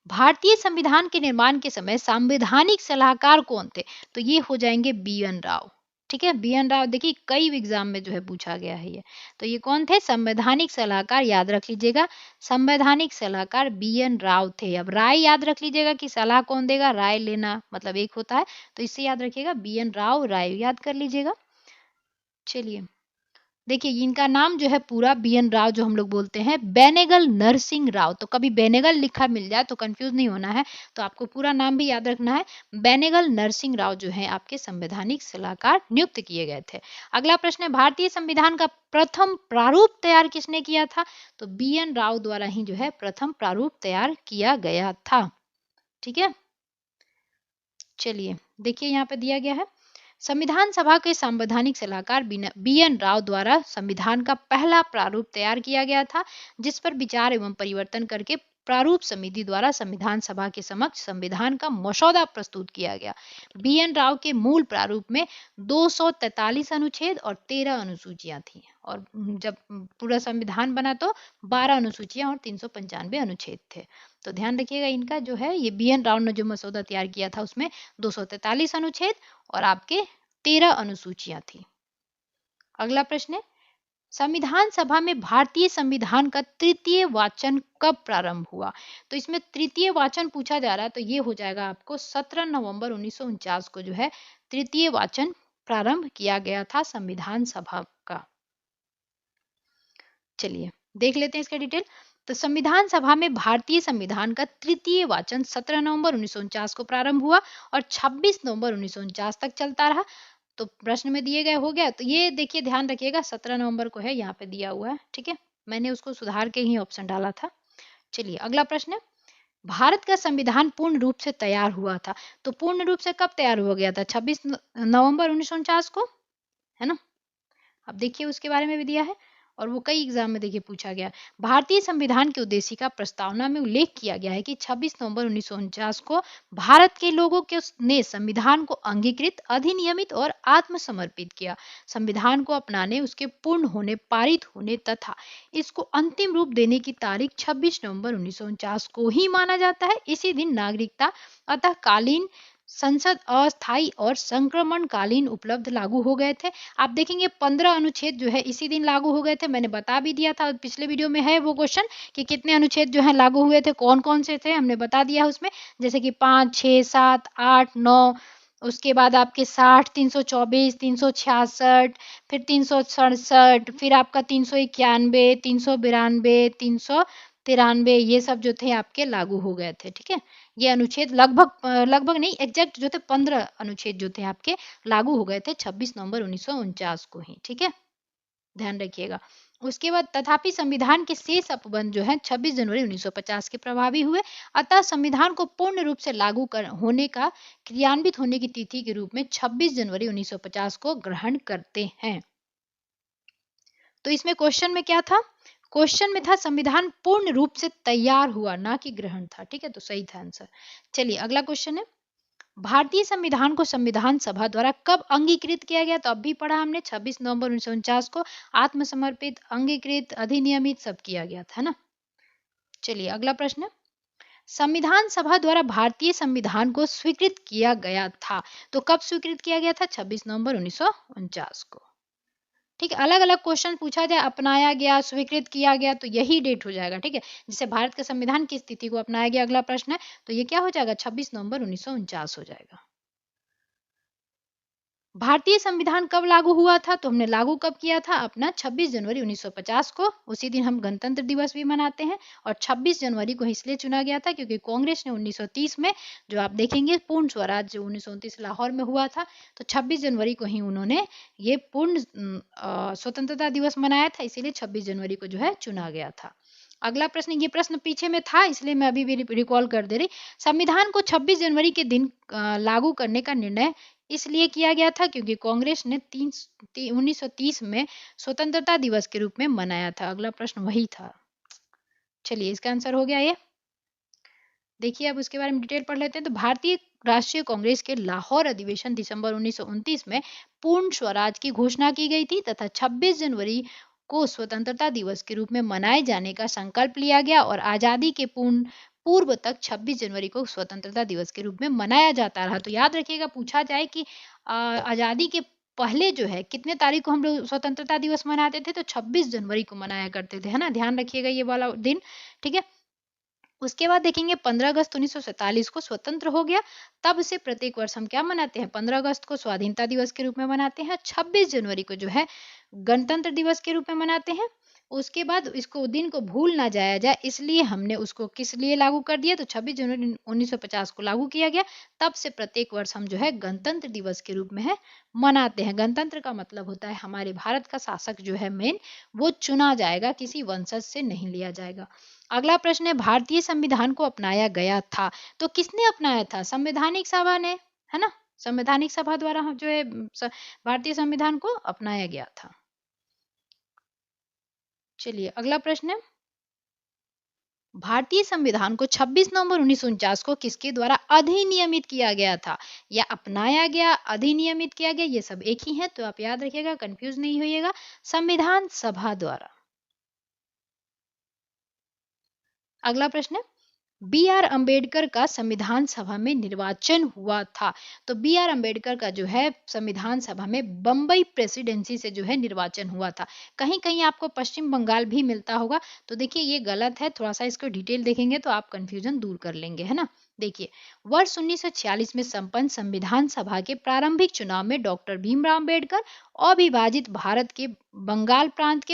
भारतीय संविधान के निर्माण के समय संवैधानिक सलाहकार कौन थे, तो ये हो जाएंगे बी एन राव, ठीक है। बी एन राव देखिए कई एग्जाम में जो है पूछा गया है ये, तो ये कौन थे, संवैधानिक सलाहकार, याद रख लीजिएगा, संवैधानिक सलाहकार बी एन राव थे। अब राय याद रख लीजिएगा कि सलाह कौन देगा, राय लेना मतलब एक होता है, तो इससे याद रखिएगा बी एन राव, राय याद कर लीजिएगा। चलिए देखिए इनका नाम जो है पूरा बी एन राव जो हम लोग बोलते हैं, बेनेगल नरसिंह राव, तो कभी बेनेगल लिखा मिल जाए तो कंफ्यूज नहीं होना है, तो आपको पूरा नाम भी याद रखना है। बेनेगल नरसिंह राव जो है आपके संवैधानिक सलाहकार नियुक्त किए गए थे। अगला प्रश्न है, भारतीय संविधान का प्रथम प्रारूप तैयार किसने किया था, तो बी एन राव द्वारा ही जो है प्रथम प्रारूप तैयार किया गया था, ठीक है। चलिए देखिए यहाँ पे दिया गया है, संविधान सभा के संवैधानिक सलाहकार बी एन राव द्वारा संविधान का पहला प्रारूप तैयार किया गया था, जिस पर विचार एवं परिवर्तन करके प्रारूप समिति द्वारा संविधान सभा के समक्ष संविधान का मसौदा प्रस्तुत किया गया। बी एन राव के मूल प्रारूप में 243 अनुच्छेद और 13 अनुसूचियां थी, और जब पूरा संविधान बना तो 12 अनुसूचियां और 395 अनुच्छेद थे। तो ध्यान रखिएगा इनका जो है, ये बी एन राव ने जो मसौदा तैयार किया था उसमें 243 अनुच्छेद और आपके 13 अनुसूचियां थी। अगला प्रश्न है, संविधान सभा में भारतीय संविधान का तृतीय वाचन कब प्रारंभ हुआ, तो इसमें तृतीय वाचन पूछा जा रहा है, तो ये हो जाएगा आपको 17 नवंबर 1949 को जो है तृतीय वाचन प्रारंभ किया गया था संविधान सभा का। चलिए देख लेते हैं इसका डिटेल। तो संविधान सभा में भारतीय संविधान का तृतीय वाचन 17 नवंबर 1949 को प्रारंभ हुआ और 26 नवंबर 1949 तक चलता रहा। तो प्रश्न में दिए गए हो गया, तो ये देखिए ध्यान रखिएगा 17 नवंबर को है, यहाँ पे दिया हुआ है, ठीक है, मैंने उसको सुधार के ही ऑप्शन डाला था। चलिए अगला प्रश्न है, भारत का संविधान पूर्ण रूप से तैयार हुआ था, तो पूर्ण रूप से कब तैयार हुआ गया था, 26 नवंबर 1949 को, है ना। अब देखिए उसके बारे में भी दिया है। और वो कई एग्जाम में देखिए पूछा गया। भारतीय संविधान की उद्देशिका प्रस्तावना में उल्लेख किया गया है कि 26 नवंबर 1949 को भारत के लोगों के ने संविधान को अंगीकृत, अधिनियमित और आत्मसमर्पित किया। संविधान को अपनाने, उसके पूर्ण होने, पारित होने तथा इसको अंतिम रूप देने की तारीख 26 नवंबर 1949 को ही माना जाता है। इसी दिन नागरिकता अतः कालीन संसद अस्थायी और संक्रमणकालीन उपलब्ध लागू हो गए थे। आप देखेंगे 15 अनुच्छेद जो है इसी दिन लागू हो गए थे। मैंने बता भी दिया था, पिछले वीडियो में है वो क्वेश्चन कि कितने अनुच्छेद जो है लागू हुए थे, कौन कौन से थे, हमने बता दिया है उसमें, जैसे कि 5, 6, 7, 8, 9, उसके बाद आपके 60, 324, 366, फिर 367, फिर आपका 391, 392, 393, ये सब जो थे आपके लागू हो गए थे। ठीक है, ये अनुच्छेद लगभग नहीं, एग्जैक्ट जो थे 15 अनुच्छेद जो थे आपके लागू हो गए थे 26 नवंबर 1949 को ही। ठीक है, ध्यान रखिएगा। उसके बाद तथापि संविधान के शेष अपबंध जो है 26 जनवरी 1950 के प्रभावी हुए। अतः संविधान को पूर्ण रूप से होने का क्रियान्वित होने की तिथि के रूप में 26 जनवरी 1950 को ग्रहण करते हैं। तो इसमें क्वेश्चन में क्या था? क्वेश्चन में था संविधान पूर्ण रूप से तैयार हुआ, ना कि ग्रहण था। ठीक है, तो सही था आंसर। चलिए अगला क्वेश्चन है, भारतीय संविधान को संविधान सभा द्वारा कब अंगीकृत किया गया? तो अब भी पढ़ा हमने, 26 नवंबर 1949 को आत्मसमर्पित, अंगीकृत, अधिनियमित सब किया गया था ना। चलिए अगला प्रश्न, संविधान सभा द्वारा भारतीय संविधान को स्वीकृत किया गया था, तो कब स्वीकृत किया गया था? 26 नवंबर 1949 को। ठीक है, अलग अलग क्वेश्चन पूछा जाए, अपनाया गया, स्वीकृत किया गया, तो यही डेट हो जाएगा। ठीक है, जैसे भारत के संविधान की स्थिति को अपनाया गया, अगला प्रश्न है, तो ये क्या हो जाएगा? 26 नवंबर 1949 हो जाएगा। भारतीय संविधान कब लागू हुआ था? तो हमने लागू कब किया था अपना? 26 जनवरी 1950 को। उसी दिन हम गणतंत्र दिवस भी मनाते हैं, और 26 जनवरी को इसलिए चुना गया था क्योंकि कांग्रेस ने 1930 में, जो आप देखेंगे पूर्ण स्वराज जो 1929 लाहौर में हुआ था, तो 26 जनवरी को ही उन्होंने ये पूर्ण स्वतंत्रता दिवस मनाया था, इसीलिए 26 जनवरी को जो है चुना गया था। अगला प्रश्न, ये प्रश्न पीछे में था इसलिए मैं अभी भी रिकॉल कर दे रही। संविधान को 26 जनवरी के दिन लागू करने का निर्णय इसलिए किया गया था क्योंकि कांग्रेस ने 1930 में स्वतंत्रता दिवस के रूप में मनाया था। अगला प्रश्न वही था। चलिए इसका आंसर हो गया ये। देखिए अब उसके बारे में डिटेल पढ़ लेते हैं। तो भारतीय राष्ट्रीय कांग्रेस के लाहौर अधिवेशन दिसंबर 1929 में पूर्ण स्वराज की घोषणा की गई थी तथा 26 जनवरी को स्वतंत्रता दिवस के रूप में मनाए जाने का संकल्प लिया गया और आजादी के पूर्व तक 26 जनवरी को स्वतंत्रता दिवस के रूप में मनाया जाता रहा। तो याद रखिएगा, पूछा जाए कि आजादी के पहले जो है कितने तारीख को हम लोग स्वतंत्रता दिवस मनाते थे? तो 26 जनवरी को मनाया करते थे, है ना, ध्यान रखिएगा ये वाला दिन। ठीक है, उसके बाद देखेंगे 15 अगस्त 1947 को स्वतंत्र हो गया, तब से प्रत्येक वर्ष हम क्या मनाते हैं? 15 अगस्त को स्वाधीनता दिवस के रूप में मनाते हैं, 26 जनवरी को जो है गणतंत्र दिवस के रूप में मनाते हैं। उसके बाद इसको दिन को भूल ना जाया जाए इसलिए हमने उसको किस लिए लागू कर दिया? तो 26 जनवरी 1950 को लागू किया गया, तब से प्रत्येक वर्ष हम जो है गणतंत्र दिवस के रूप में है मनाते हैं। गणतंत्र का मतलब होता है हमारे भारत का शासक जो है मेन, वो चुना जाएगा, किसी वंशज से नहीं लिया जाएगा। अगला प्रश्न है, भारतीय संविधान को अपनाया गया था, तो किसने अपनाया था? संवैधानिक सभा ने, है ना, संवैधानिक सभा द्वारा जो है भारतीय संविधान को अपनाया गया था। चलिए अगला प्रश्न है, भारतीय संविधान को 26 नवंबर 1949 को किसके द्वारा अधिनियमित किया गया था? या अपनाया गया, अधिनियमित किया गया, ये सब एक ही है, तो आप याद रखिएगा, कंफ्यूज नहीं होइएगा, संविधान सभा द्वारा। अगला प्रश्न है, बी आर अंबेडकर का संविधान सभा में निर्वाचन हुआ था, तो बी आर अंबेडकर का जो है संविधान सभा में बंबई प्रेसिडेंसी से जो है निर्वाचन हुआ था। कहीं कहीं आपको पश्चिम बंगाल भी मिलता होगा, तो देखिए ये गलत है, थोड़ा सा इसको डिटेल देखेंगे तो आप कंफ्यूजन दूर कर लेंगे, है ना। देखिए, वर्ष 1946 में संपन्न संविधान सभा के प्रारंभिक चुनाव में डॉक्टर भीमराव अंबेडकर अविभाजित भारत के बंगाल प्रांत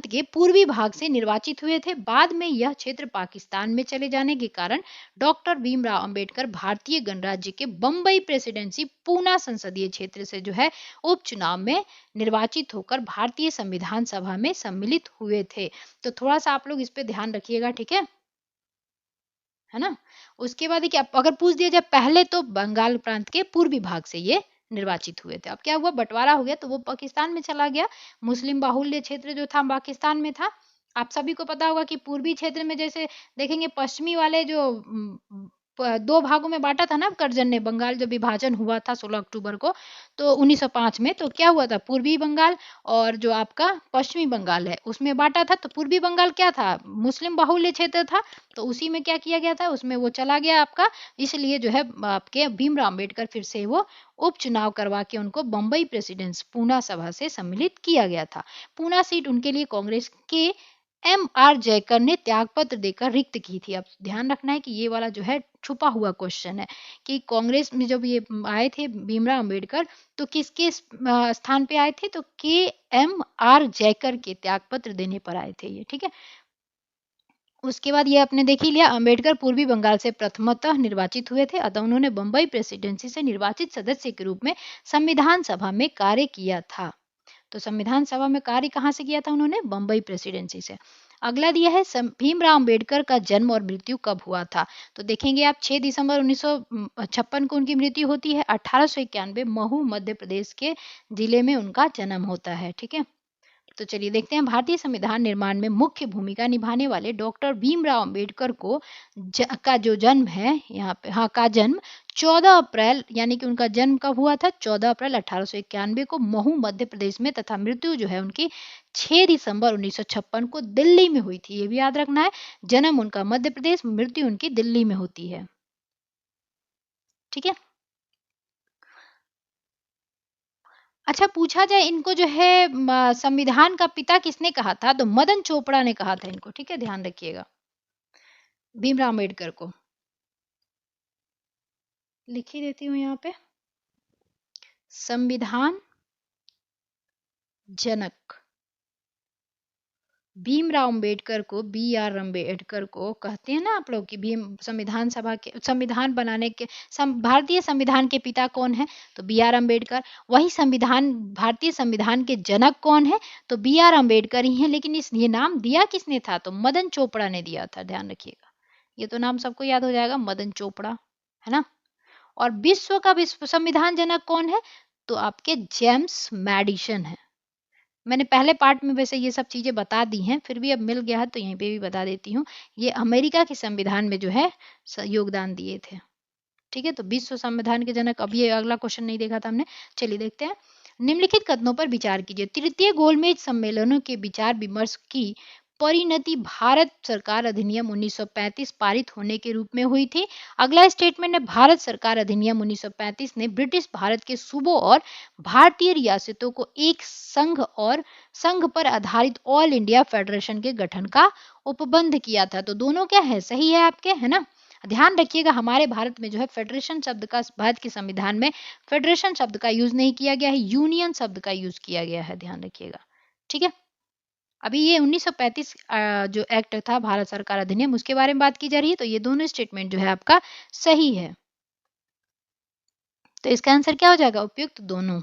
के पूर्वी भाग से निर्वाचित हुए थे। बाद में यह क्षेत्र पाकिस्तान में चले जाने के कारण डॉक्टर भीमराव अंबेडकर भारतीय गणराज्य के बंबई प्रेसिडेंसी पूना संसदीय क्षेत्र से जो है उपचुनाव में निर्वाचित होकर भारतीय संविधान सभा में सम्मिलित हुए थे। तो थोड़ा सा आप लोग इस पे ध्यान रखिएगा, ठीक है ना। उसके बाद देखिए, अगर पूछ दिया जाए, पहले तो बंगाल प्रांत के पूर्वी भाग से ये निर्वाचित हुए थे। अब क्या हुआ, बंटवारा हो गया तो वो पाकिस्तान में चला गया। मुस्लिम बाहुल्य क्षेत्र जो था पाकिस्तान में था। आप सभी को पता होगा कि पूर्वी क्षेत्र में जैसे देखेंगे पश्चिमी वाले जो दो भागों में बांटा था ना करजन ने, बंगाल जब विभाजन हुआ था 16 अक्टूबर को तो 1905 में, तो क्या हुआ था, पूर्वी बंगाल और जो आपका पश्चिमी बंगाल है उसमें बांटा था। तो पूर्वी बंगाल क्या था, मुस्लिम बाहुल्य क्षेत्र था, तो उसी में क्या किया गया था, उसमें वो चला गया आपका। इसलिए जो है आपके भीमराव अम्बेडकर फिर से वो उपचुनाव करवा के उनको बम्बई प्रेसिडेंट्स पूना सभा से सम्मिलित किया गया था। पूना सीट उनके लिए कांग्रेस के M.R. जयकर ने त्यागपत्र देकर रिक्त की थी। अब ध्यान रखना है कि ये वाला जो है छुपा हुआ क्वेश्चन है कि कांग्रेस में जब ये आए थे भीमराव अंबेडकर तो किसके स्थान पे आए थे, तो KMR जयकर के त्यागपत्र देने पर आए थे ये, ठीक है। उसके बाद ये आपने देख ही लिया, अंबेडकर पूर्वी बंगाल से प्रथमतः निर्वाचित हुए थे, अतः उन्होंने बंबई प्रेसिडेंसी से निर्वाचित सदस्य के रूप में संविधान सभा में कार्य किया था। तो संविधान सभा में कार्य कहाँ से किया था उन्होंने, बंबई प्रेसिडेंसी से। अगला दिया है भीमराव अंबेडकर का जन्म और मृत्यु कब हुआ था। तो देखेंगे आप 6 दिसंबर 1956 को उनकी मृत्यु होती है। 1891 महू मध्य प्रदेश के जिले में उनका जन्म होता है, ठीक है। तो चलिए देखते हैं, भारतीय संविधान निर्माण में मुख्य भूमिका निभाने वाले डॉक्टर भीमराव अंबेडकर को का जो जन्म है यहाँ पे, हाँ का जन्म 14 अप्रैल, यानी कि उनका जन्म कब हुआ था, 14 अप्रैल 1891 को महू मध्य प्रदेश में, तथा मृत्यु जो है उनकी 6 दिसंबर 1956 को दिल्ली में हुई थी। ये भी याद रखना है, जन्म उनका मध्य प्रदेश, मृत्यु उनकी दिल्ली में होती है, ठीक है। अच्छा, पूछा जाए इनको जो है संविधान का पिता किसने कहा था, तो मदन चोपड़ा ने कहा था इनको, ठीक है, ध्यान रखिएगा। भीमराव अम्बेडकर को लिख ही देती हूँ यहाँ पे, संविधान जनक भीमराव अम्बेडकर को, BR अम्बेडकर को कहते हैं ना आप लोग कि भीम संविधान सभा के संविधान बनाने के भारतीय संविधान के पिता कौन है, तो BR अम्बेडकर। वही संविधान भारतीय संविधान के जनक कौन है, तो BR अम्बेडकर ही है। लेकिन ये नाम दिया किसने था, तो मदन चोपड़ा ने दिया था, ध्यान रखिएगा। ये तो नाम सबको याद हो जाएगा, मदन चोपड़ा, है ना। और विश्व का विश्व संविधान जनक कौन है, तो आपके जेम्स मैडिसन है। मैंने पहले पार्ट में वैसे ये सब चीजें बता दी हैं, फिर भी अब मिल गया है तो यहीं पे भी बता देती हूँ। ये अमेरिका के संविधान में जो है योगदान दिए थे, ठीक है। तो विश्व संविधान के जनक, अब ये अगला क्वेश्चन नहीं देखा था हमने, चलिए देखते हैं। निम्नलिखित कथनों पर विचार कीजिए। तृतीय गोलमेज सम्मेलनों के विचार विमर्श की परिणति भारत सरकार अधिनियम 1935 पारित होने के रूप में हुई थी। अगला स्टेटमेंट है, भारत सरकार अधिनियम 1935 ने ब्रिटिश भारत के सूबों और भारतीय रियासतों को एक संघ पर आधारित ऑल इंडिया फेडरेशन के गठन का उपबंध किया था। तो दोनों क्या है, सही है आपके, है ना। ध्यान रखिएगा, हमारे भारत में जो है फेडरेशन शब्द का, भारत के संविधान में फेडरेशन शब्द का यूज नहीं किया गया है, यूनियन शब्द का यूज किया गया है, ध्यान रखिएगा, ठीक है। अभी ये 1935 जो एक्ट था भारत सरकार अधिनियम, उसके बारे में बात की जा रही है। तो ये दोनों स्टेटमेंट जो है आपका सही है। तो इसका आंसर क्या हो जाएगा, उपयुक्त दोनों।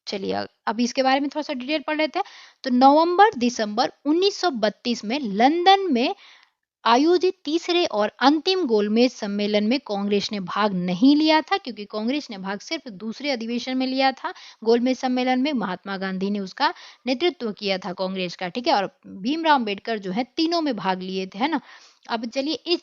चलिए अब इसके बारे में थोड़ा सा डिटेल पढ़ लेते हैं। तो नवंबर दिसंबर 1932 में लंदन में आयोजित तीसरे और अंतिम गोलमेज सम्मेलन में कांग्रेस ने भाग नहीं लिया था, क्योंकि कांग्रेस ने भाग सिर्फ दूसरे अधिवेशन में लिया था। गोलमेज सम्मेलन में महात्मा गांधी ने उसका नेतृत्व किया था कांग्रेस का, ठीक है। और भीमराव अम्बेडकर जो है तीनों में भाग लिए थे, है ना। अब चलिए इस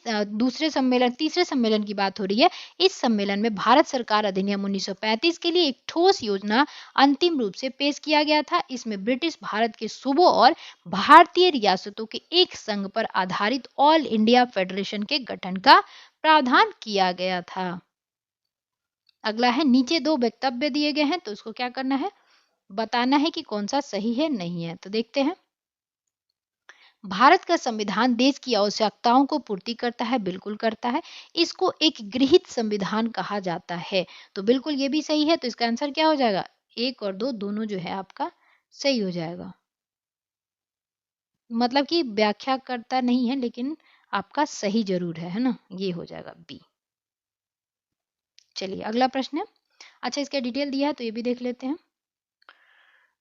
तीसरे सम्मेलन की बात हो रही है। इस सम्मेलन में भारत सरकार अधिनियम 1935 के लिए एक ठोस योजना अंतिम रूप से पेश किया गया था। इसमें ब्रिटिश भारत के सूबों और भारतीय रियासतों के एक संघ पर आधारित ऑल इंडिया फेडरेशन के गठन का प्रावधान किया गया था। अगला है, नीचे दो वक्तव्य दिए गए हैं, तो उसको क्या करना है, बताना है कि कौन सा सही है नहीं है। तो देखते हैं, भारत का संविधान देश की आवश्यकताओं को पूर्ति करता है, बिल्कुल करता है। इसको एक गृहीत संविधान कहा जाता है, तो बिल्कुल ये भी सही है। तो इसका आंसर क्या हो जाएगा, 1 और 2 दोनों जो है आपका सही हो जाएगा। मतलब कि व्याख्या करता नहीं है, लेकिन आपका सही जरूर है ना, ये हो जाएगा बी। चलिए अगला प्रश्न है। अच्छा, इसका डिटेल दिया है तो ये भी देख लेते हैं।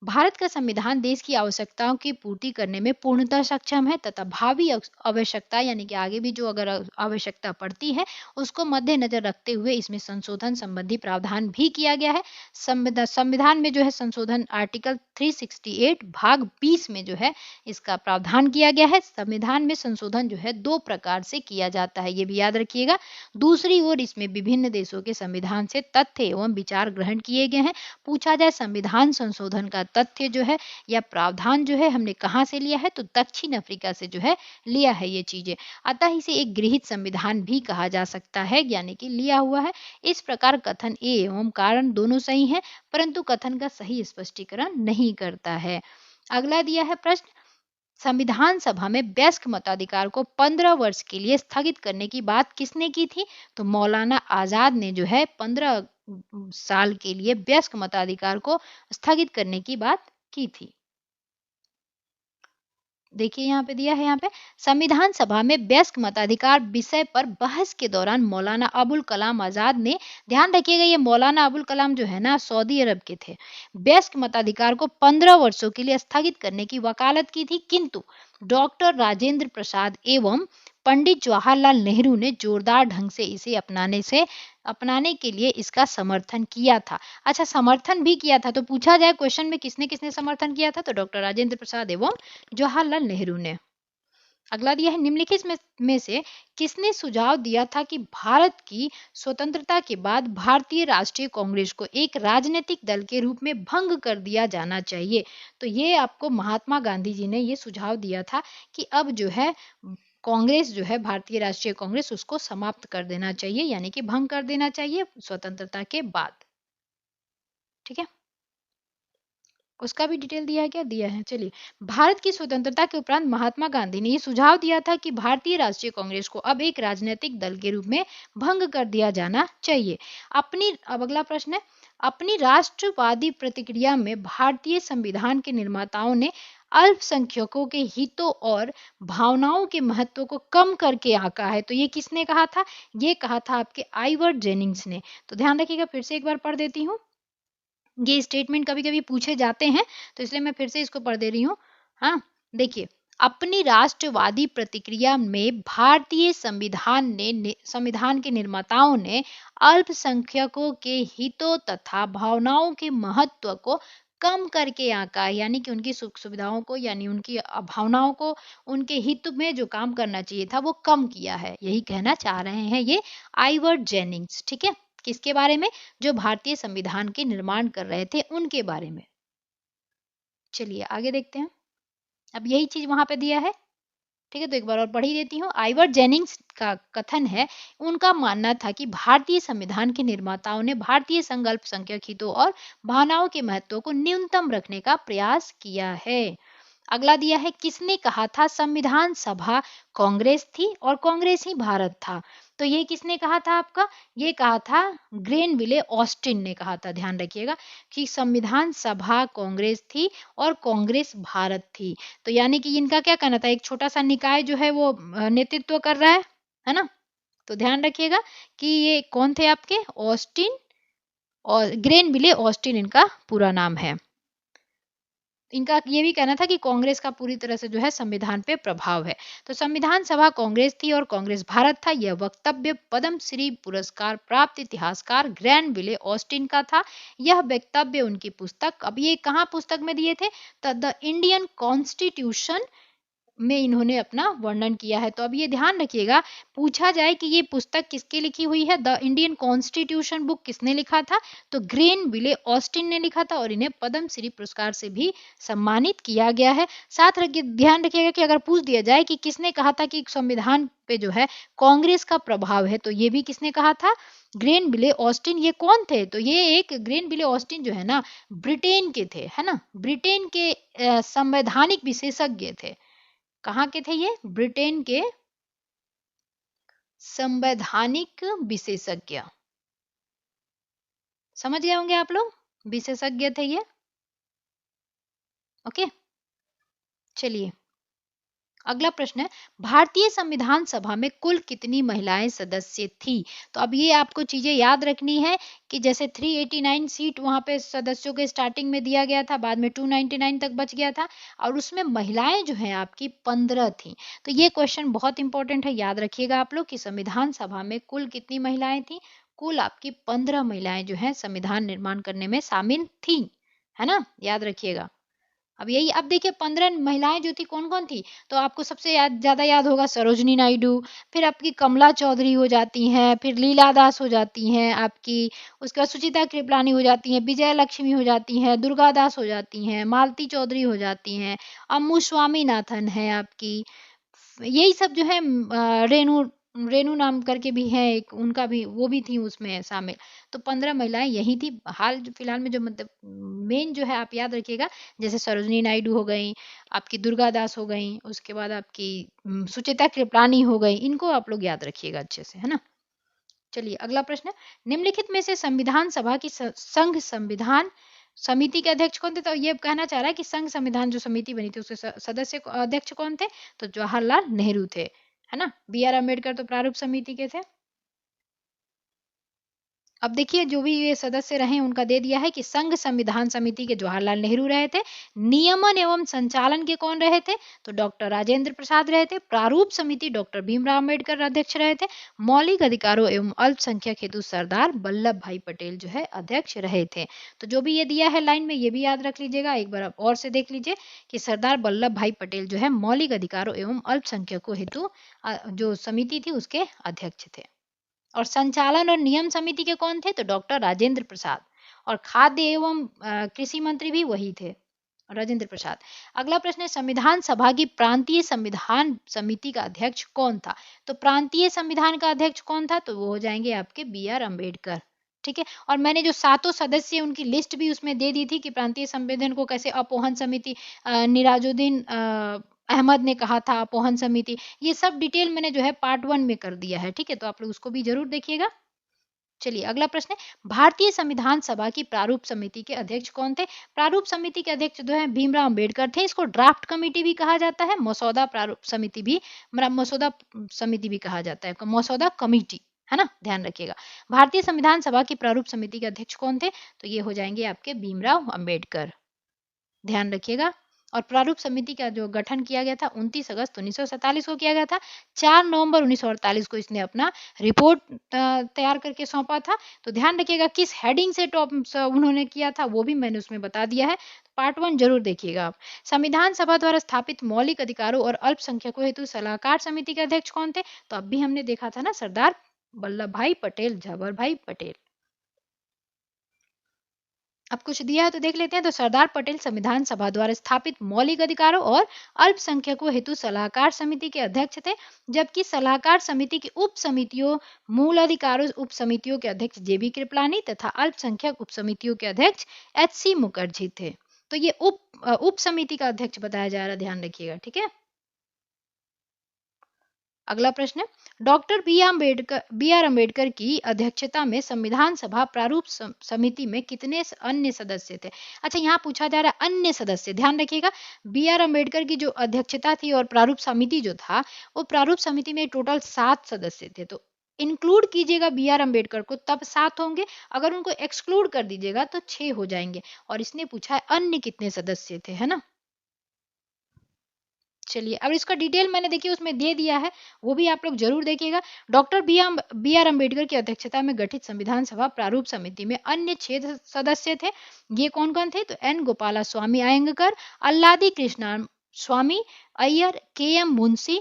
भारत का संविधान देश की आवश्यकताओं की पूर्ति करने में पूर्णतः सक्षम है तथा भावी आवश्यकता यानी कि आगे भी जो अगर आवश्यकता पड़ती है उसको मद्देनजर रखते हुए इसमें संशोधन संबंधी प्रावधान भी किया गया है। संविधान में जो है संशोधन आर्टिकल 368 भाग 20 में जो है इसका प्रावधान किया गया है। संविधान में संशोधन जो है दो प्रकार से किया जाता है, ये भी याद रखिएगा। दूसरी ओर इसमें विभिन्न देशों के संविधान से तथ्य एवं विचार ग्रहण किए गए हैं। पूछा जाए संविधान संशोधन का तथ्य जो है या प्रावधान जो है हमने कहाँ से लिया है, तो दक्षिण अफ्रीका से जो है लिया है ये चीजें। अतः इसे एक गृहीत संविधान भी कहा जा सकता है, यानी कि लिया हुआ है। इस प्रकार कथन ए एवं कारण दोनों सही है, परंतु कथन का सही स्पष्टीकरण नहीं करता है। अगला दिया है प्रश्न, संविधान सभा में वयस्क मताधिकार को 15 वर्ष के लिए स्थगित करने की बात किसने की थी, तो मौलाना आजाद ने जो है 15 साल के लिए वयस्क मताधिकार को स्थगित करने की बात की थी। देखिए यहाँ पे दिया है, यहाँ पे संविधान सभा में वयस्क मताधिकार विषय पर बहस के दौरान मौलाना अबुल कलाम आजाद ने, ध्यान रखिएगा ये मौलाना अबुल कलाम जो है ना सऊदी अरब के थे, वयस्क मताधिकार को 15 वर्षों के लिए स्थगित करने की वकालत की थी, किंतु डॉक्टर राजेंद्र प्रसाद एवं पंडित जवाहरलाल नेहरू ने जोरदार ढंग से इसे अपनाने के लिए इसका समर्थन किया था। अच्छा, समर्थन भी किया था, तो पूछा जाए क्वेश्चन में किसने किसने समर्थन किया था, तो डॉक्टर राजेंद्र प्रसाद एवं जवाहरलाल नेहरू ने। अगला दिया है, निम्नलिखित में से किसने सुझाव दिया था कि भारत की स्वतंत्रता के बाद भारतीय राष्ट्रीय कांग्रेस को एक राजनीतिक दल के रूप में भंग कर दिया जाना चाहिए, तो ये आपको महात्मा गांधी जी ने ये सुझाव दिया था कि अब जो है कांग्रेस जो है भारतीय राष्ट्रीय कांग्रेस उसको समाप्त कर देना चाहिए, यानी कि भंग कर देना चाहिए स्वतंत्रता के बाद। ठीक है, उसका भी डिटेल दिया है, क्या दिया है, चलिए। भारत की स्वतंत्रता के उपरांत महात्मा गांधी ने यह सुझाव दिया था कि भारतीय राष्ट्रीय कांग्रेस को अब एक राजनीतिक दल के रूप में भंग कर दिया जाना चाहिए। अब अगला प्रश्न है, अपनी राष्ट्रवादी प्रतिक्रिया में भारतीय संविधान के निर्माताओं ने अल्पसंख्यकों के हितों और भावनाओं के महत्व को कम करके आंका है, तो ये किसने कहा था, ये कहा था आपके आइवर जेनिंग्स ने। तो ध्यान रखिएगा, फिर से एक बार पढ़ देती हूँ, ये स्टेटमेंट कभी कभी पूछे जाते हैं तो इसलिए मैं फिर से इसको पढ़ दे रही हूँ। हाँ, देखिए, अपनी राष्ट्रवादी प्रतिक्रिया में भारतीय संविधान के निर्माताओं ने अल्पसंख्यकों के हितों तथा भावनाओं के महत्व को कम करके आंका, यानी कि उनकी सुख सुविधाओं को, यानी उनकी भावनाओं को, उनके हित में जो काम करना चाहिए था वो कम किया है, यही कहना चाह रहे हैं ये आइवर जेनिंग्स। ठीक है, किसके बारे में, जो भारतीय संविधान के निर्माण कर रहे थे उनके बारे में। चलिए आगे देखते हैं, अब यही चीज वहां पे दिया है। ठीक है, तो एक बार और पढ़ ही देती हूँ। आइवर जेनिंग्स का कथन है, उनका मानना था कि भारतीय संविधान के निर्माताओं ने भारतीय संघ अल्पसंख्यक हितों और भावनाओं के महत्व को न्यूनतम रखने का प्रयास किया है। अगला दिया है, किसने कहा था संविधान सभा कांग्रेस थी और कांग्रेस ही भारत था, तो ये किसने कहा था आपका, ये कहा था ग्रेनविले ऑस्टिन ने कहा था। ध्यान रखिएगा कि संविधान सभा कांग्रेस थी और कांग्रेस भारत थी, तो यानी कि इनका क्या कहना था, एक छोटा सा निकाय जो है वो नेतृत्व कर रहा है ना। तो ध्यान रखिएगा कि ये कौन थे आपके, ऑस्टिन और ग्रेनविले ऑस्टिन इनका पूरा नाम है। इनका ये भी कहना था कि कांग्रेस का पूरी तरह से जो है संविधान पे प्रभाव है। तो संविधान सभा कांग्रेस थी और कांग्रेस भारत था, यह वक्तव्य पद्मश्री पुरस्कार प्राप्त इतिहासकार ग्रैनविले ऑस्टिन का था। यह वक्तव्य उनकी पुस्तक, अब ये कहाँ पुस्तक में दिए थे, तो द इंडियन कॉन्स्टिट्यूशन में इन्होंने अपना वर्णन किया है। तो अब ये ध्यान रखिएगा, पूछा जाए कि ये पुस्तक किसकी लिखी हुई है, द इंडियन कॉन्स्टिट्यूशन बुक किसने लिखा था, तो ग्रेनविले ऑस्टिन ने लिखा था और इन्हें पद्मश्री पुरस्कार से भी सम्मानित किया गया है। साथ रखिए, ध्यान रखिएगा कि अगर पूछ दिया जाए कि किसने कहा था कि संविधान पे जो है कांग्रेस का प्रभाव है, तो ये भी किसने कहा था, ग्रेनविले ऑस्टिन। ये कौन थे, तो ये एक ग्रेनविले ऑस्टिन जो है ना ब्रिटेन के थे, है ना, ब्रिटेन के संवैधानिक विशेषज्ञ थे। कहाँ के थे ये, ब्रिटेन के संवैधानिक विशेषज्ञ, समझ गए होंगे आप लोग, विशेषज्ञ थे ये। ओके, चलिए अगला प्रश्न है, भारतीय संविधान सभा में कुल कितनी महिलाएं सदस्य थी? तो अब ये आपको चीजें याद रखनी है कि जैसे 389 सीट वहां पे सदस्यों के स्टार्टिंग में दिया गया था, बाद में 299 तक बच गया था, और उसमें महिलाएं जो है आपकी 15 थी। तो ये क्वेश्चन बहुत इंपॉर्टेंट है, याद रखिएगा आप लोग कि संविधान सभा में कुल कितनी महिलाएं थी? कुल आपकी 15 महिलाएं जो है संविधान निर्माण करने में शामिल थी, है ना, याद रखिएगा। अब यही, अब देखिए 15 महिलाएं जो थी कौन कौन थी, तो आपको सबसे ज्यादा याद होगा सरोजनी नायडू, फिर आपकी कमला चौधरी हो जाती हैं, फिर लीला दास हो जाती हैं आपकी, उसके बाद सुचिता कृपलानी हो जाती हैं, विजय लक्ष्मी हो जाती हैं, दुर्गा दास हो जाती हैं, मालती चौधरी हो जाती हैं, अम्मू स्वामीनाथन है आपकी, यही सब जो है रेणु रेणु नाम करके भी है एक, उनका भी, वो भी थी उसमें शामिल। तो 15 महिलाएं यही थी। हाल फिलहाल में जो मतलब मेन जो है आप याद रखिएगा, जैसे सरोजनी नायडू हो गई, आपकी दुर्गा दास हो गई, उसके बाद आपकी सुचिता कृपलानी हो गई, इनको आप लोग याद रखिएगा अच्छे से, है ना। चलिए अगला प्रश्न, निम्नलिखित में से संविधान सभा की संघ संविधान समिति के अध्यक्ष कौन थे? तो ये कहना चाह रहा है कि संघ संविधान जो समिति बनी थी उसके सदस्य अध्यक्ष कौन थे? तो जवाहरलाल नेहरू थे, है ना। बी आर अम्बेडकर तो प्रारूप समिति के थे। अब देखिए जो भी ये सदस्य रहे उनका दे दिया है कि संघ संविधान समिति के जवाहरलाल नेहरू रहे थे, नियमन एवं संचालन के कौन रहे थे? तो डॉक्टर राजेंद्र प्रसाद रहे थे, प्रारूप समिति डॉक्टर भीमराव अम्बेडकर अध्यक्ष रहे थे, मौलिक अधिकारों एवं अल्पसंख्यक हेतु सरदार वल्लभ भाई पटेल जो है अध्यक्ष रहे थे। तो जो भी ये दिया है लाइन में, ये भी याद रख लीजिएगा, एक बार आप और से देख लीजिए कि सरदार वल्लभ भाई पटेल जो है मौलिक अधिकारों एवं अल्पसंख्यकों हेतु जो समिति थी उसके अध्यक्ष थे। और संचालन और नियम समिति के कौन थे? तो डॉक्टर राजेंद्र प्रसाद। और खाद्य एवं कृषि मंत्री भी वही थे, राजेंद्र प्रसाद। अगला प्रश्न है, संविधान सभा की प्रांतीय संविधान समिति का अध्यक्ष कौन था? तो प्रांतीय संविधान का अध्यक्ष कौन था? तो वो हो जाएंगे आपके बी आर अम्बेडकर। ठीक है, और मैंने जो सातों सदस्य उनकी लिस्ट भी उसमें दे दी थी कि प्रांतीय संविधान को कैसे अपोहन समिति, निराजुद्दीन अहमद ने कहा था अपोहन समिति, ये सब डिटेल मैंने जो है पार्ट 1 में कर दिया है। ठीक है, तो आप लोग उसको भी जरूर देखिएगा। चलिए अगला प्रश्न है, भारतीय संविधान सभा की प्रारूप समिति के अध्यक्ष कौन थे? प्रारूप समिति के अध्यक्ष जो है भीमराव अंबेडकर थे। इसको ड्राफ्ट कमेटी भी कहा जाता है, मसौदा प्रारूप समिति भी, मसौदा समिति भी कहा जाता है, मसौदा कमेटी, है ना, ध्यान रखिएगा। भारतीय संविधान सभा की प्रारूप समिति के अध्यक्ष कौन थे? तो ये हो जाएंगे आपके भीमराव अंबेडकर, ध्यान रखिएगा। और प्रारूप समिति का जो गठन किया गया था 29 अगस्त 1947 को किया गया था। 4 नवंबर 1948 को इसने अपना रिपोर्ट तैयार करके सौंपा था। तो ध्यान रखिएगा किस हेडिंग से टॉप उन्होंने किया था वो भी मैंने उसमें बता दिया है, पार्ट 1 जरूर देखिएगा आप। संविधान सभा द्वारा स्थापित मौलिक अधिकारों और अल्पसंख्यकों हेतु सलाहकार समिति के अध्यक्ष कौन थे? तो अब भी हमने देखा था ना, सरदार वल्लभ भाई पटेल, जवाहर भाई पटेल। अब कुछ दिया है तो देख लेते हैं। तो सरदार पटेल संविधान सभा द्वारा स्थापित मौलिक अधिकारों और अल्पसंख्यकों हेतु सलाहकार समिति के अध्यक्ष थे, जबकि सलाहकार समिति की उप समितियों, मूल अधिकारों उप समितियों के अध्यक्ष जेबी कृपलानी तथा अल्पसंख्यक उप समितियों के अध्यक्ष एच सी मुखर्जी थे। तो ये उप समिति का अध्यक्ष बताया जा रहा है, ध्यान रखिएगा। ठीक है, अगला प्रश्न है, डॉक्टर बी आर अम्बेडकर की अध्यक्षता में संविधान सभा प्रारूप समिति में कितने अन्य सदस्य थे? अच्छा, यहाँ पूछा जा रहा है अन्य सदस्य, ध्यान रखिएगा। बी आर अम्बेडकर की जो अध्यक्षता थी और प्रारूप समिति जो था, वो प्रारूप समिति में टोटल 7 सदस्य थे। तो इंक्लूड कीजिएगा बी आर अम्बेडकर को तब 7 होंगे, अगर उनको एक्सक्लूड कर दीजिएगा तो 6 हो जाएंगे। और इसने पूछा है अन्य कितने सदस्य थे, है ना। चलिए अब इसका डिटेल मैंने देखिए उसमें दे दिया है, वो भी आप लोग जरूर देखिएगा। डॉक्टर बी आर अम्बेडकर की अध्यक्षता में गठित संविधान सभा प्रारूप समिति में अन्य 6 सदस्य थे। ये कौन कौन थे? तो एन गोपाला स्वामी अयंगकर, अल्लादी कृष्णा स्वामी अय्यर, के एम मुंशी।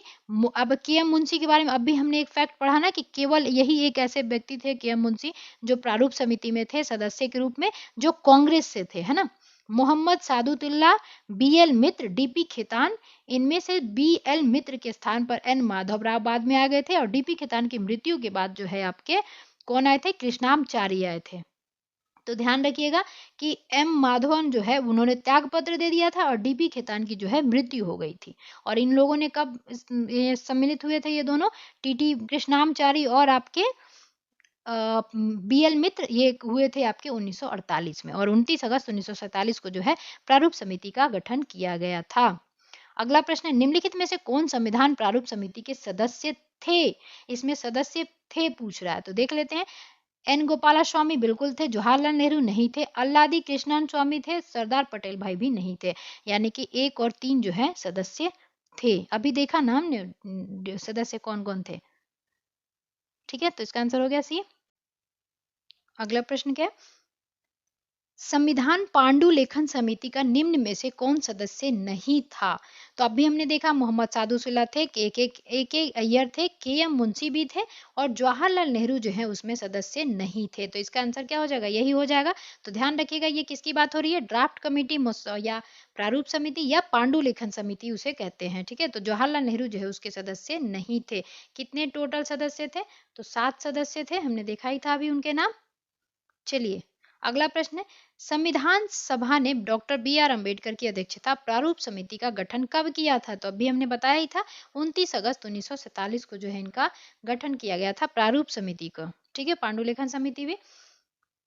अब के एम मुंशी के बारे में अभी हमने एक फैक्ट पढ़ा ना कि केवल यही एक ऐसे व्यक्ति थे के एम मुंशी जो प्रारूप समिति में थे सदस्य के रूप में, जो कांग्रेस से थे, है ना। मोहम्मद सादुतुल्लाह, बी एल मित्र, डीपी खेतान, इनमें से बी एल मित्र के स्थान पर एन माधवराव बाद में आ गए थे। और डीपी खेतान की मृत्यु के बाद जो है आपके कौन आए थे? कृष्णामचारी आए थे। तो ध्यान रखिएगा कि एम माधवन जो है उन्होंने त्याग पत्र दे दिया था और डीपी खेतान की जो है मृत्यु हो गई थी। और इन लोगों ने कब सम्मिलित हुए थे ये दोनों? टीटी कृष्णामचारी और आपके बी एल मित्र, ये हुए थे आपके 1948 में। और 29 अगस्त 1947 को जो है प्रारूप समिति का गठन किया गया था। अगला प्रश्न है, निम्नलिखित में से कौन संविधान प्रारूप समिति के सदस्य थे? इसमें सदस्य थे पूछ रहा है, तो देख लेते हैं। एन गोपाला स्वामी बिल्कुल थे, जवाहरलाल नेहरू नहीं थे, अल्लादी कृष्णन स्वामी थे, सरदार पटेल भाई भी नहीं थे। यानी कि 1 और 3 जो है सदस्य थे। अभी देखा ना हमने सदस्य कौन कौन थे। ठीक है, तो इसका आंसर हो गया सी। अगला प्रश्न क्या है, संविधान पांडुलेखन समिति का निम्न में से कौन सदस्य नहीं था? तो अभी हमने देखा मोहम्मद सादुसुल्लाह थे, के अय्यर थे, के एम मुंशी भी थे और जवाहरलाल नेहरू जो है उसमें सदस्य नहीं थे। तो इसका आंसर क्या हो जाएगा? यही हो जाएगा। तो ध्यान रखिएगा, ये किसकी बात हो रही है? ड्राफ्ट कमेटी या प्रारूप समिति या पांडुलेखन समिति उसे कहते हैं। ठीक है, तो जवाहरलाल नेहरू जो है उसके सदस्य नहीं थे। कितने टोटल सदस्य थे? तो 7 सदस्य थे, हमने देखा ही था अभी उनके नाम। चलिए अगला प्रश्न है, संविधान सभा ने डॉक्टर बी आर अम्बेडकर की अध्यक्षता प्रारूप समिति का गठन कब किया था? तो अभी हमने बताया ही था 29 अगस्त 1947 को जो है इनका गठन किया गया था प्रारूप समिति का। ठीक है, पांडुलेखन समिति भी।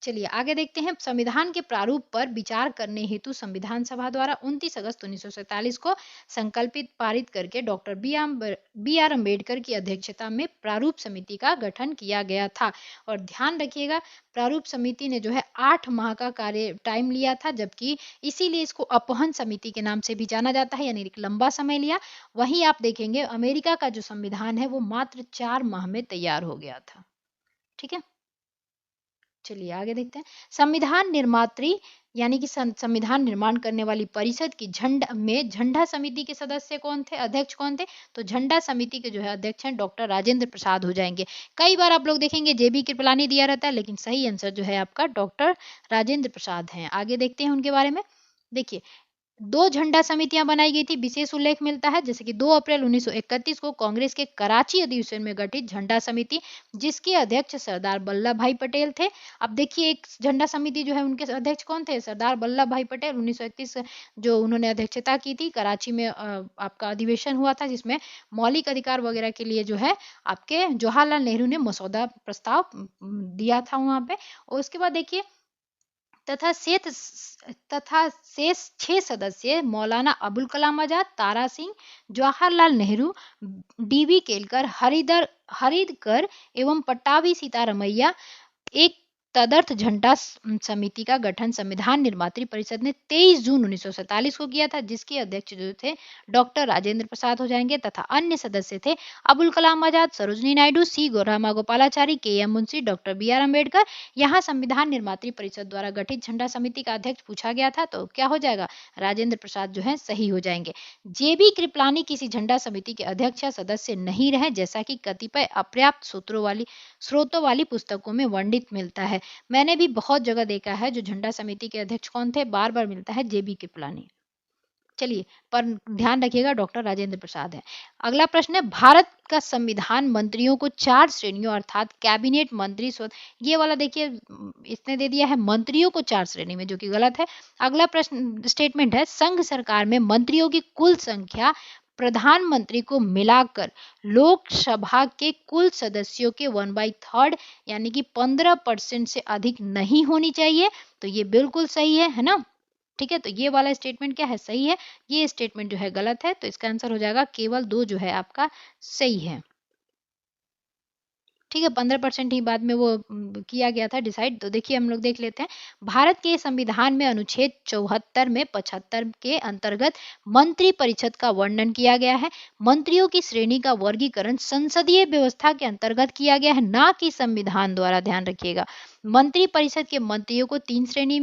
चलिए आगे देखते हैं, संविधान के प्रारूप पर विचार करने हेतु संविधान सभा द्वारा 29 अगस्त 1947 को संकल्पित पारित करके डॉक्टर बी आर अम्बेडकर की अध्यक्षता में प्रारूप समिति का गठन किया गया था। और ध्यान रखिएगा, प्रारूप समिति ने जो है 8 माह का कार्य टाइम लिया था, जबकि इसीलिए इसको अपहन समिति के नाम से भी जाना जाता है, यानी एक लंबा समय लिया। वहीं आप देखेंगे अमेरिका का जो संविधान है वो मात्र 4 माह में तैयार हो गया था। ठीक है, चलिए आगे देखते हैं, संविधान निर्मात्री यानी कि संविधान निर्माण करने वाली परिषद की झंडा समिति के सदस्य कौन थे, अध्यक्ष कौन थे? तो झंडा समिति के जो है अध्यक्ष हैं डॉक्टर राजेंद्र प्रसाद हो जाएंगे। कई बार आप लोग देखेंगे जेबी कृपलानी दिया रहता है, लेकिन सही आंसर जो है आपका डॉक्टर राजेंद्र प्रसाद हैं। आगे देखते हैं उनके बारे में। देखिए 2 झंडा समितियां बनाई गई थी, विशेष उल्लेख मिलता है जैसे कि 2 अप्रैल 1931 को कांग्रेस के कराची अधिवेशन में गठित झंडा समिति, जिसके अध्यक्ष सरदार वल्लभ भाई पटेल थे। अब देखिए एक झंडा समिति जो है उनके अध्यक्ष कौन थे? सरदार वल्लभ भाई पटेल। 1931 जो उन्होंने अध्यक्षता की थी, कराची में आपका अधिवेशन हुआ था जिसमें मौलिक अधिकार वगैरह के लिए जो है आपके जवाहरलाल नेहरू ने मसौदा प्रस्ताव दिया था वहां पे। और उसके बाद देखिए तथा शेष 6 सदस्य मौलाना अबुल कलाम आजाद, तारा सिंह, जवाहरलाल नेहरू, डीवी केलकर, हरिदकर एवं पट्टाभी सीतारमैया एक तदर्थ झंडा समिति का गठन संविधान निर्मात्री परिषद ने 23 जून 1947 को किया था, जिसके अध्यक्ष जो थे डॉक्टर राजेंद्र प्रसाद हो जाएंगे तथा अन्य सदस्य थे अबुल कलाम आजाद, सरोजनी नायडू, सी Rama Gopalachari, K M Munshi, doctor B R Ambedkar. यहाँ संविधान निर्मात्री परिषद द्वारा गठित झंडा समिति का अध्यक्ष पूछा गया था, तो क्या हो जाएगा? राजेंद्र प्रसाद जो है सही हो जाएंगे। जेबी कृपलानी किसी झंडा समिति के अध्यक्ष या सदस्य नहीं रहे, जैसा कि कतिपय अपर्याप्त स्रोतों वाली पुस्तकों में वर्णित मिलता है। मैंने भी बहुत जगह देखा है जो झंडा समिति के अध्यक्ष कौन थे, बार बार मिलता है जेबी कृपलानी। चलिए पर ध्यान रखिएगा डॉक्टर राजेंद्र प्रसाद है। अगला प्रश्न है, भारत का संविधान मंत्रियों को 4 श्रेणियों अर्थात कैबिनेट मंत्री, ये वाला देखिए इसने दे दिया है मंत्रियों को 4 श्रेणी में, जो कि गलत है। अगला प्रश्न स्टेटमेंट है, संघ सरकार में मंत्रियों की कुल संख्या प्रधानमंत्री को मिलाकर लोकसभा के कुल सदस्यों के 1/3 यानी कि 15% से अधिक नहीं होनी चाहिए। तो ये बिल्कुल सही है ना? ठीक है, तो ये वाला स्टेटमेंट क्या है? सही है। ये स्टेटमेंट जो है गलत है, तो इसका आंसर हो जाएगा केवल 2 जो है आपका सही है। ठीक है, 15% ही बाद में वो किया गया था डिसाइड। तो देखिए हम लोग देख लेते हैं, भारत के संविधान में अनुच्छेद 74 में 75 के अंतर्गत मंत्री परिषद का वर्णन किया गया है। मंत्रियों की श्रेणी का वर्गीकरण संसदीय व्यवस्था के अंतर्गत किया गया है, ना कि संविधान द्वारा। ध्यान रखिएगा, मंत्री परिषद के मंत्रियों को 3 श्रेणी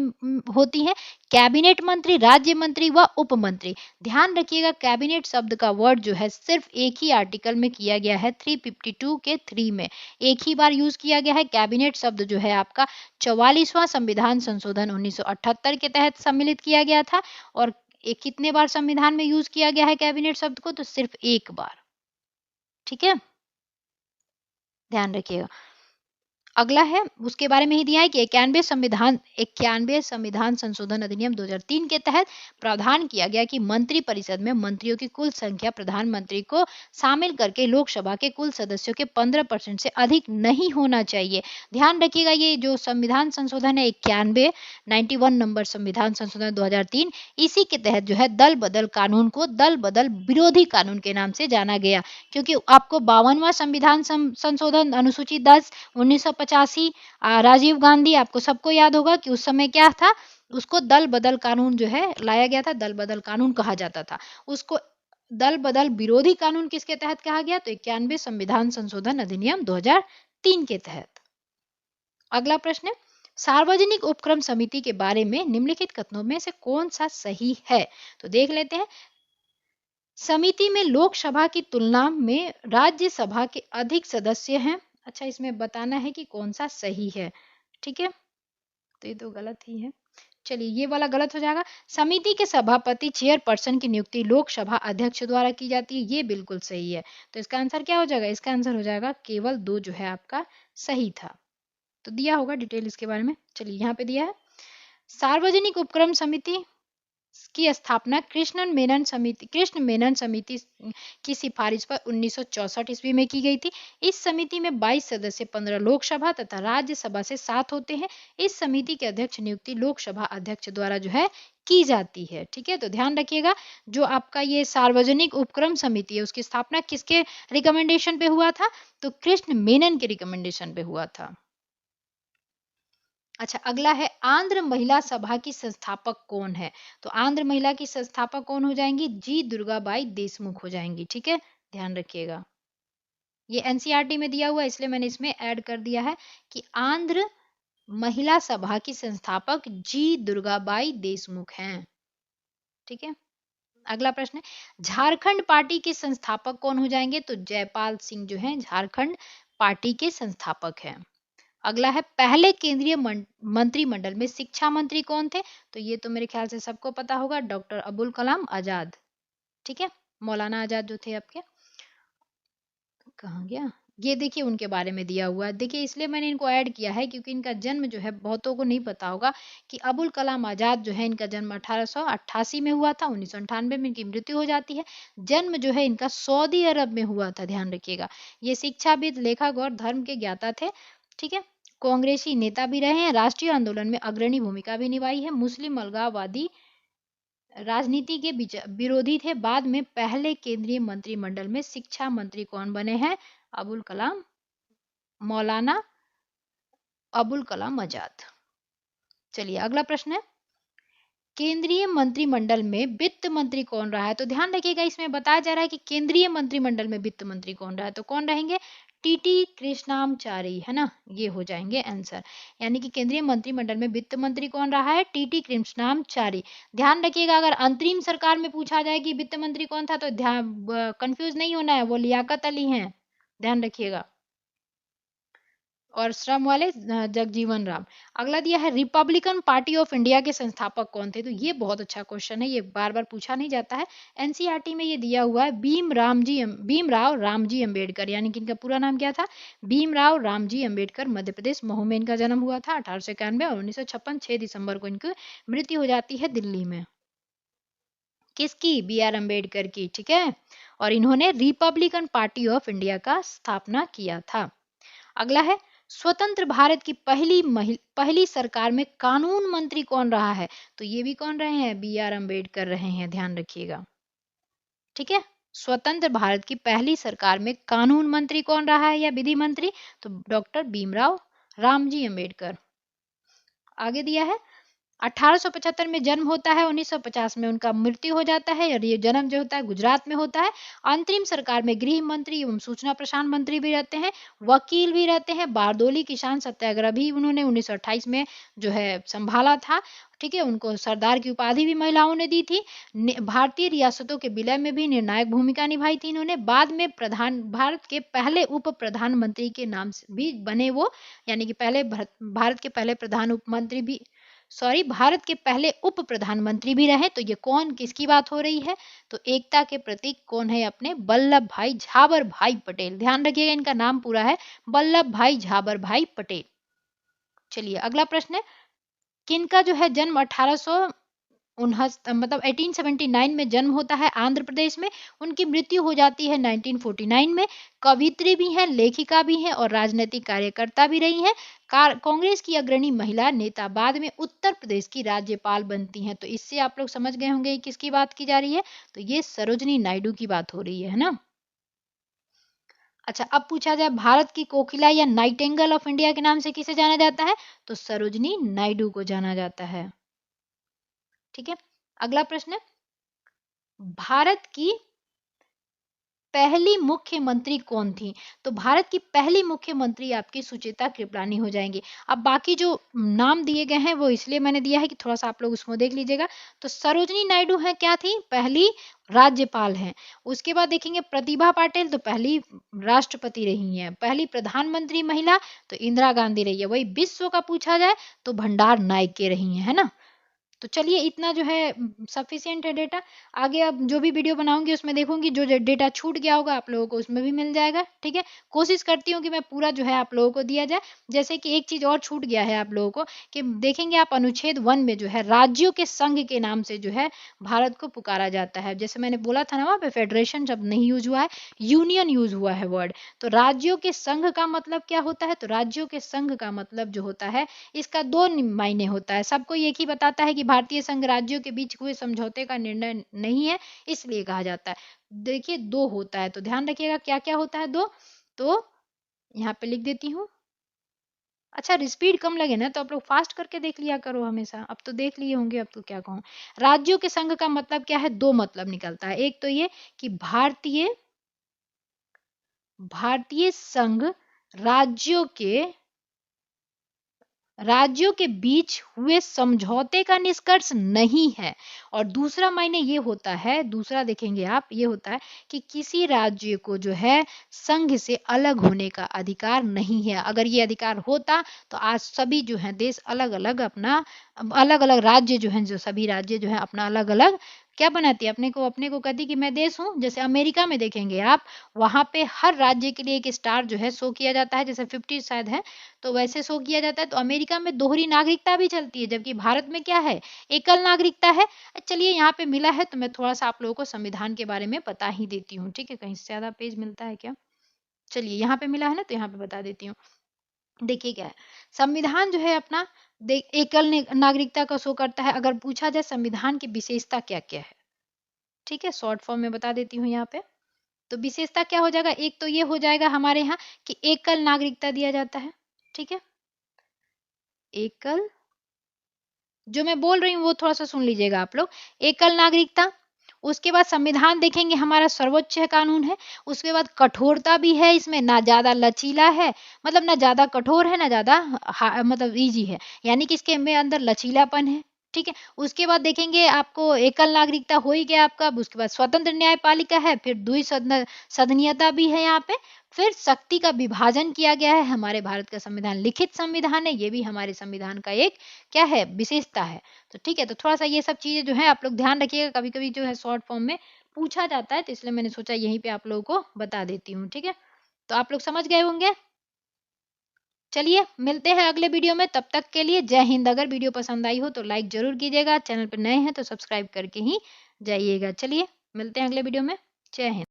होती है, कैबिनेट मंत्री, राज्य मंत्री व उप मंत्री। ध्यान रखिएगा कैबिनेट शब्द का वर्ड जो है सिर्फ एक ही आर्टिकल में किया गया है, 352 के 3 में एक ही बार यूज किया गया है। कैबिनेट शब्द जो है आपका 44वां संविधान संशोधन 1978 के तहत सम्मिलित किया गया था। और एक कितने बार संविधान में यूज किया गया है कैबिनेट शब्द को? तो सिर्फ एक बार। ठीक है, ध्यान रखिएगा। अगला है उसके बारे में ही दिया है कि 91 संविधान संशोधन अधिनियम 2003 के तहत प्रावधान किया गया कि मंत्री परिषद में मंत्रियों की कुल संख्या प्रधानमंत्री को शामिल करके लोकसभा के कुल सदस्यों के 15% से अधिक नहीं होना चाहिए। ध्यान रखिएगा, ये जो संविधान संशोधन है 91 नंबर संविधान संशोधन 2003, इसी के तहत जो है दल बदल कानून को दल बदल विरोधी कानून के नाम से जाना गया, क्योंकि आपको 52वां संविधान संशोधन अनुसूची 10 1985 राजीव गांधी, आपको सबको याद होगा कि उस समय क्या था, उसको दल बदल कानून जो है लाया गया था, दल बदल कानून कहा जाता था उसको। दल बदल विरोधी कानून किसके तहत कहा गया, तो 91 संविधान संशोधन अधिनियम 2003 के तहत। अगला प्रश्न है, सार्वजनिक उपक्रम समिति के बारे में निम्नलिखित कथनों में से कौन सा सही है, तो देख लेते हैं। समिति में लोकसभा की तुलना में राज्यसभा के अधिक सदस्य हैं। अच्छा, इसमें बताना है कि कौन सा सही है, ठीक है, तो ये तो गलत ही है, चलिए ये वाला गलत हो जाएगा। समिति के सभापति चेयरपर्सन की नियुक्ति लोकसभा अध्यक्ष द्वारा की जाती है, ये बिल्कुल सही है, तो इसका आंसर क्या हो जाएगा, इसका आंसर हो जाएगा केवल 2 जो है आपका सही था। तो दिया होगा डिटेल इसके बारे में, चलिए यहाँ पे दिया है। सार्वजनिक उपक्रम समिति की स्थापना कृष्ण मेनन समिति की सिफारिश पर 1964 ईस्वी में की गई थी। इस समिति में 22 सदस्य 15 लोकसभा तथा राज्यसभा से 7 होते हैं। इस समिति के अध्यक्ष नियुक्ति लोकसभा अध्यक्ष द्वारा जो है की जाती है, ठीक है। तो ध्यान रखिएगा, जो आपका ये सार्वजनिक उपक्रम समिति है उसकी स्थापना किसके रिकमेंडेशन पे हुआ था, तो कृष्ण मेनन के रिकमेंडेशन पे हुआ था। अच्छा, अगला है आंध्र महिला सभा की संस्थापक कौन है, तो आंध्र महिला की संस्थापक कौन हो जाएंगी, जी दुर्गाबाई देशमुख हो जाएंगी, ठीक है, ध्यान रखिएगा। ये एनसीईआरटी में दिया हुआ है इसलिए मैंने इसमें ऐड कर दिया है कि आंध्र महिला सभा की संस्थापक जी दुर्गाबाई देशमुख हैं, ठीक है। अगला प्रश्न है, झारखंड पार्टी के संस्थापक कौन हो जाएंगे, तो जयपाल सिंह जो है झारखंड पार्टी के संस्थापक हैं। अगला है, पहले केंद्रीय मंत्रिमंडल में शिक्षा मंत्री कौन थे, तो ये तो मेरे ख्याल से सबको पता होगा, डॉक्टर अबुल कलाम आजाद, ठीक है, मौलाना आजाद जो थे आपके। कहाँ गया, ये देखिए उनके बारे में दिया हुआ है, देखिए इसलिए मैंने इनको ऐड किया है क्योंकि इनका जन्म जो है बहुतों को नहीं पता होगा कि अबुल कलाम आजाद जो है इनका जन्म 1888 में हुआ था, 1998 में इनकी मृत्यु हो जाती है। जन्म जो है इनका सऊदी अरब में हुआ था, ध्यान रखिएगा। ये शिक्षाविद, लेखक और धर्म के ज्ञाता थे, ठीक है। कांग्रेसी नेता भी रहे हैं, राष्ट्रीय आंदोलन में अग्रणी भूमिका भी निभाई है, मुस्लिम अलगाववादी राजनीति के विरोधी थे। बाद में पहले केंद्रीय मंत्रिमंडल में शिक्षा मंत्री कौन बने हैं, अबुल कलाम, मौलाना अबुल कलाम आजाद। चलिए अगला प्रश्न है, केंद्रीय मंत्रिमंडल में वित्त मंत्री कौन रहा है, तो ध्यान रखिएगा इसमें बताया जा रहा है कि केंद्रीय मंत्रिमंडल में वित्त मंत्री कौन रहा है, तो कौन रहेंगे, टीटी कृष्णामचारी, है ना, ये हो जाएंगे आंसर। यानी कि केंद्रीय मंत्रिमंडल में वित्त मंत्री कौन रहा है, टीटी कृष्णामचारी। ध्यान रखिएगा, अगर अंतरिम सरकार में पूछा जाए कि वित्त मंत्री कौन था तो ध्यान कंफ्यूज नहीं होना है, वो लियाकत अली हैं, ध्यान रखिएगा, और श्रम वाले जगजीवन राम। अगला दिया है, रिपब्लिकन पार्टी ऑफ इंडिया के संस्थापक कौन थे, तो ये बहुत अच्छा क्वेश्चन है, ये बार बार पूछा नहीं जाता है। एनसीईआरटी में ये दिया हुआ है, भीमराव रामजी अम्बेडकर, यानी कि इनका पूरा नाम क्या था, भीमराव रामजी अम्बेडकर। मध्य प्रदेश महू में इनका जन्म हुआ था 1891 और 1956 6 दिसंबर को इनकी मृत्यु हो जाती है दिल्ली में। किसकी, बी आर अम्बेडकर की, ठीक है। और इन्होंने रिपब्लिकन पार्टी ऑफ इंडिया का स्थापना किया था। अगला है, स्वतंत्र भारत की पहली सरकार में कानून मंत्री कौन रहा है, तो ये भी कौन रहे हैं, बी आर अम्बेडकर रहे हैं, ध्यान रखिएगा, ठीक है। स्वतंत्र भारत की पहली सरकार में कानून मंत्री कौन रहा है या विधि मंत्री, तो डॉक्टर भीमराव रामजी अम्बेडकर। आगे दिया है, 1875 में जन्म होता है, 1950 में उनका मृत्यु हो जाता है, और ये जन्म जो होता है गुजरात में होता है। अंतरिम सरकार में गृह मंत्री एवं सूचना प्रसारण मंत्री भी रहते हैं, वकील भी रहते हैं। बारदोली किसान सत्याग्रह भी उन्होंने 1928 में जो है संभाला था, ठीक है। उनको सरदार की उपाधि भी महिलाओं ने दी थी। भारतीय रियासतों के विलय में भी निर्णायक भूमिका निभाई थी इन्होंने। बाद में भारत के पहले उप प्रधानमंत्री के नाम से भी बने वो, यानी कि पहले भारत के पहले प्रधान उप मंत्री भी, सॉरी, भारत के पहले उप प्रधानमंत्री भी रहे। तो ये कौन, किसकी बात हो रही है? तो एकता के प्रतीक कौन है अपने? वल्लभ भाई झाबर भाई पटेल। ध्यान रखिएगा, इनका नाम पूरा है वल्लभ भाई झाबर भाई पटेल। चलिए अगला प्रश्न है, किनका जो है जन्म 1879 में जन्म होता है आंध्र प्रदेश में। उनकी मृत्यु हो जाती है 1949 में। कवित्री भी हैं, लेखिका भी हैं और राजनीतिक कार्यकर्ता भी रही हैं। कांग्रेस की अग्रणी महिला नेता, बाद में उत्तर प्रदेश की राज्यपाल बनती हैं। तो इससे आप लोग समझ गए होंगे किसकी बात की जा रही है। तो ये सरोजनी नायडू की बात हो रही है ना। अच्छा, अब पूछा जाए भारत की कोकिला या नाइटिंगेल ऑफ इंडिया के नाम से किसे जाना जाता है? तो सरोजनी नायडू को जाना जाता है। ठीक है, अगला प्रश्न है, भारत की पहली मुख्यमंत्री कौन थी? तो भारत की पहली मुख्यमंत्री आपकी सुचेता कृपलानी हो जाएंगी। अब बाकी जो नाम दिए गए हैं वो इसलिए मैंने दिया है कि थोड़ा सा आप लोग उसको देख लीजिएगा। तो सरोजनी नायडू है, क्या थी? पहली राज्यपाल हैं। उसके बाद देखेंगे प्रतिभा पाटिल, तो पहली राष्ट्रपति रही हैं। पहली प्रधानमंत्री महिला तो इंदिरा गांधी रही है। वही विश्व का पूछा जाए तो भंडार नायके रही है ना। तो चलिए इतना जो है सफिशियंट है डेटा। आगे अब जो भी वीडियो बनाऊंगी उसमें देखूंगी जो डेटा छूट गया होगा आप लोगों को उसमें भी मिल जाएगा। ठीक है, कोशिश करती हूँ कि मैं पूरा जो है आप लोगों को दिया जाए। जैसे कि एक चीज और छूट गया है आप लोगों को कि देखेंगे आप अनुच्छेद 1 में जो है राज्यों के संघ के नाम से जो है भारत को पुकारा जाता है। जैसे मैंने बोला था ना वहाँ पे फेडरेशन शब्द नहीं यूज हुआ है, यूनियन यूज हुआ है वर्ड। तो राज्यों के संघ का मतलब क्या होता है? तो राज्यों के संघ का मतलब जो होता है इसका दो मायने होता है। सबको एक ही बताता है कि भारतीय संघ राज्यों के बीच हुए समझौते का निर्णय नहीं है, इसलिए कहा जाता है। देखिए दो होता है, तो ध्यान रखिएगा क्या क्या होता है दो। तो यहाँ पे लिख देती हूँ। अच्छा, स्पीड कम लगे ना तो आप लोग फास्ट करके देख लिया करो हमेशा। अब तो देख लिए होंगे, अब तो क्या कहूँ। राज्यों के संघ का मतलब क्या है? दो मतलब निकलता है। एक तो ये कि भारतीय संघ राज्यों के बीच हुए समझौते का निष्कर्ष नहीं है। और दूसरा मायने ये होता है, दूसरा देखेंगे आप, ये होता है कि किसी राज्य को जो है संघ से अलग होने का अधिकार नहीं है। अगर ये अधिकार होता तो आज सभी जो है देश अलग अलग राज्य जो है, जो सभी राज्य जो है अपना अलग अलग क्या बनाती है, अपने को कहती कि मैं देश हूँ। जैसे अमेरिका में देखेंगे आप, वहां पे हर राज्य के लिए एक स्टार जो है शो किया जाता है, जैसे 50 शायद है, तो वैसे शो किया जाता है। तो अमेरिका में दोहरी नागरिकता भी चलती है, जबकि भारत में क्या है? एकल नागरिकता है। चलिए यहाँ पे मिला है तो मैं थोड़ा सा आप लोगों को संविधान के बारे में बता ही देती हूँ। ठीक है, कहीं से ज्यादा पेज मिलता है क्या? चलिए यहाँ पे मिला है ना तो यहाँ पे बता देती हूँ। देखिए क्या है, संविधान जो है अपना एकल नागरिकता का शो करता है। अगर पूछा जाए संविधान की विशेषता क्या क्या है, ठीक है, शॉर्ट फॉर्म में बता देती हूँ यहाँ पे। तो विशेषता क्या हो जाएगा? एक तो ये हो जाएगा हमारे यहाँ कि एकल नागरिकता दिया जाता है। ठीक है, एकल, जो मैं बोल रही हूँ वो थोड़ा सा सुन लीजिएगा आप लोग। एकल नागरिकता, उसके बाद संविधान देखेंगे हमारा सर्वोच्च कानून है। उसके बाद कठोरता भी है इसमें, ना ज्यादा लचीला है, मतलब ना ज्यादा कठोर है ना ज्यादा मतलब इजी है, यानी कि इसके में अंदर लचीलापन है। ठीक है, उसके बाद देखेंगे आपको एकल नागरिकता हो ही गया आपका। उसके बाद स्वतंत्र न्यायपालिका है, फिर द्वि सदनीयता भी है यहाँ पे। फिर शक्ति का विभाजन किया गया है। हमारे भारत का संविधान लिखित संविधान है, ये भी हमारे संविधान का एक क्या है? विशेषता है। तो ठीक है, तो थोड़ा सा ये सब चीजें जो है आप लोग ध्यान रखिएगा, कभी कभी जो है शॉर्ट फॉर्म में पूछा जाता है, तो इसलिए मैंने सोचा यहीं पे आप लोगों को बता देती हूँ। ठीक है, तो आप लोग समझ गए होंगे। चलिए मिलते हैं अगले वीडियो में, तब तक के लिए जय हिंद। अगर वीडियो पसंद आई हो तो लाइक जरूर कीजिएगा, चैनल पर नए हैं तो सब्सक्राइब करके ही जाइएगा। चलिए मिलते हैं अगले वीडियो में, जय हिंद।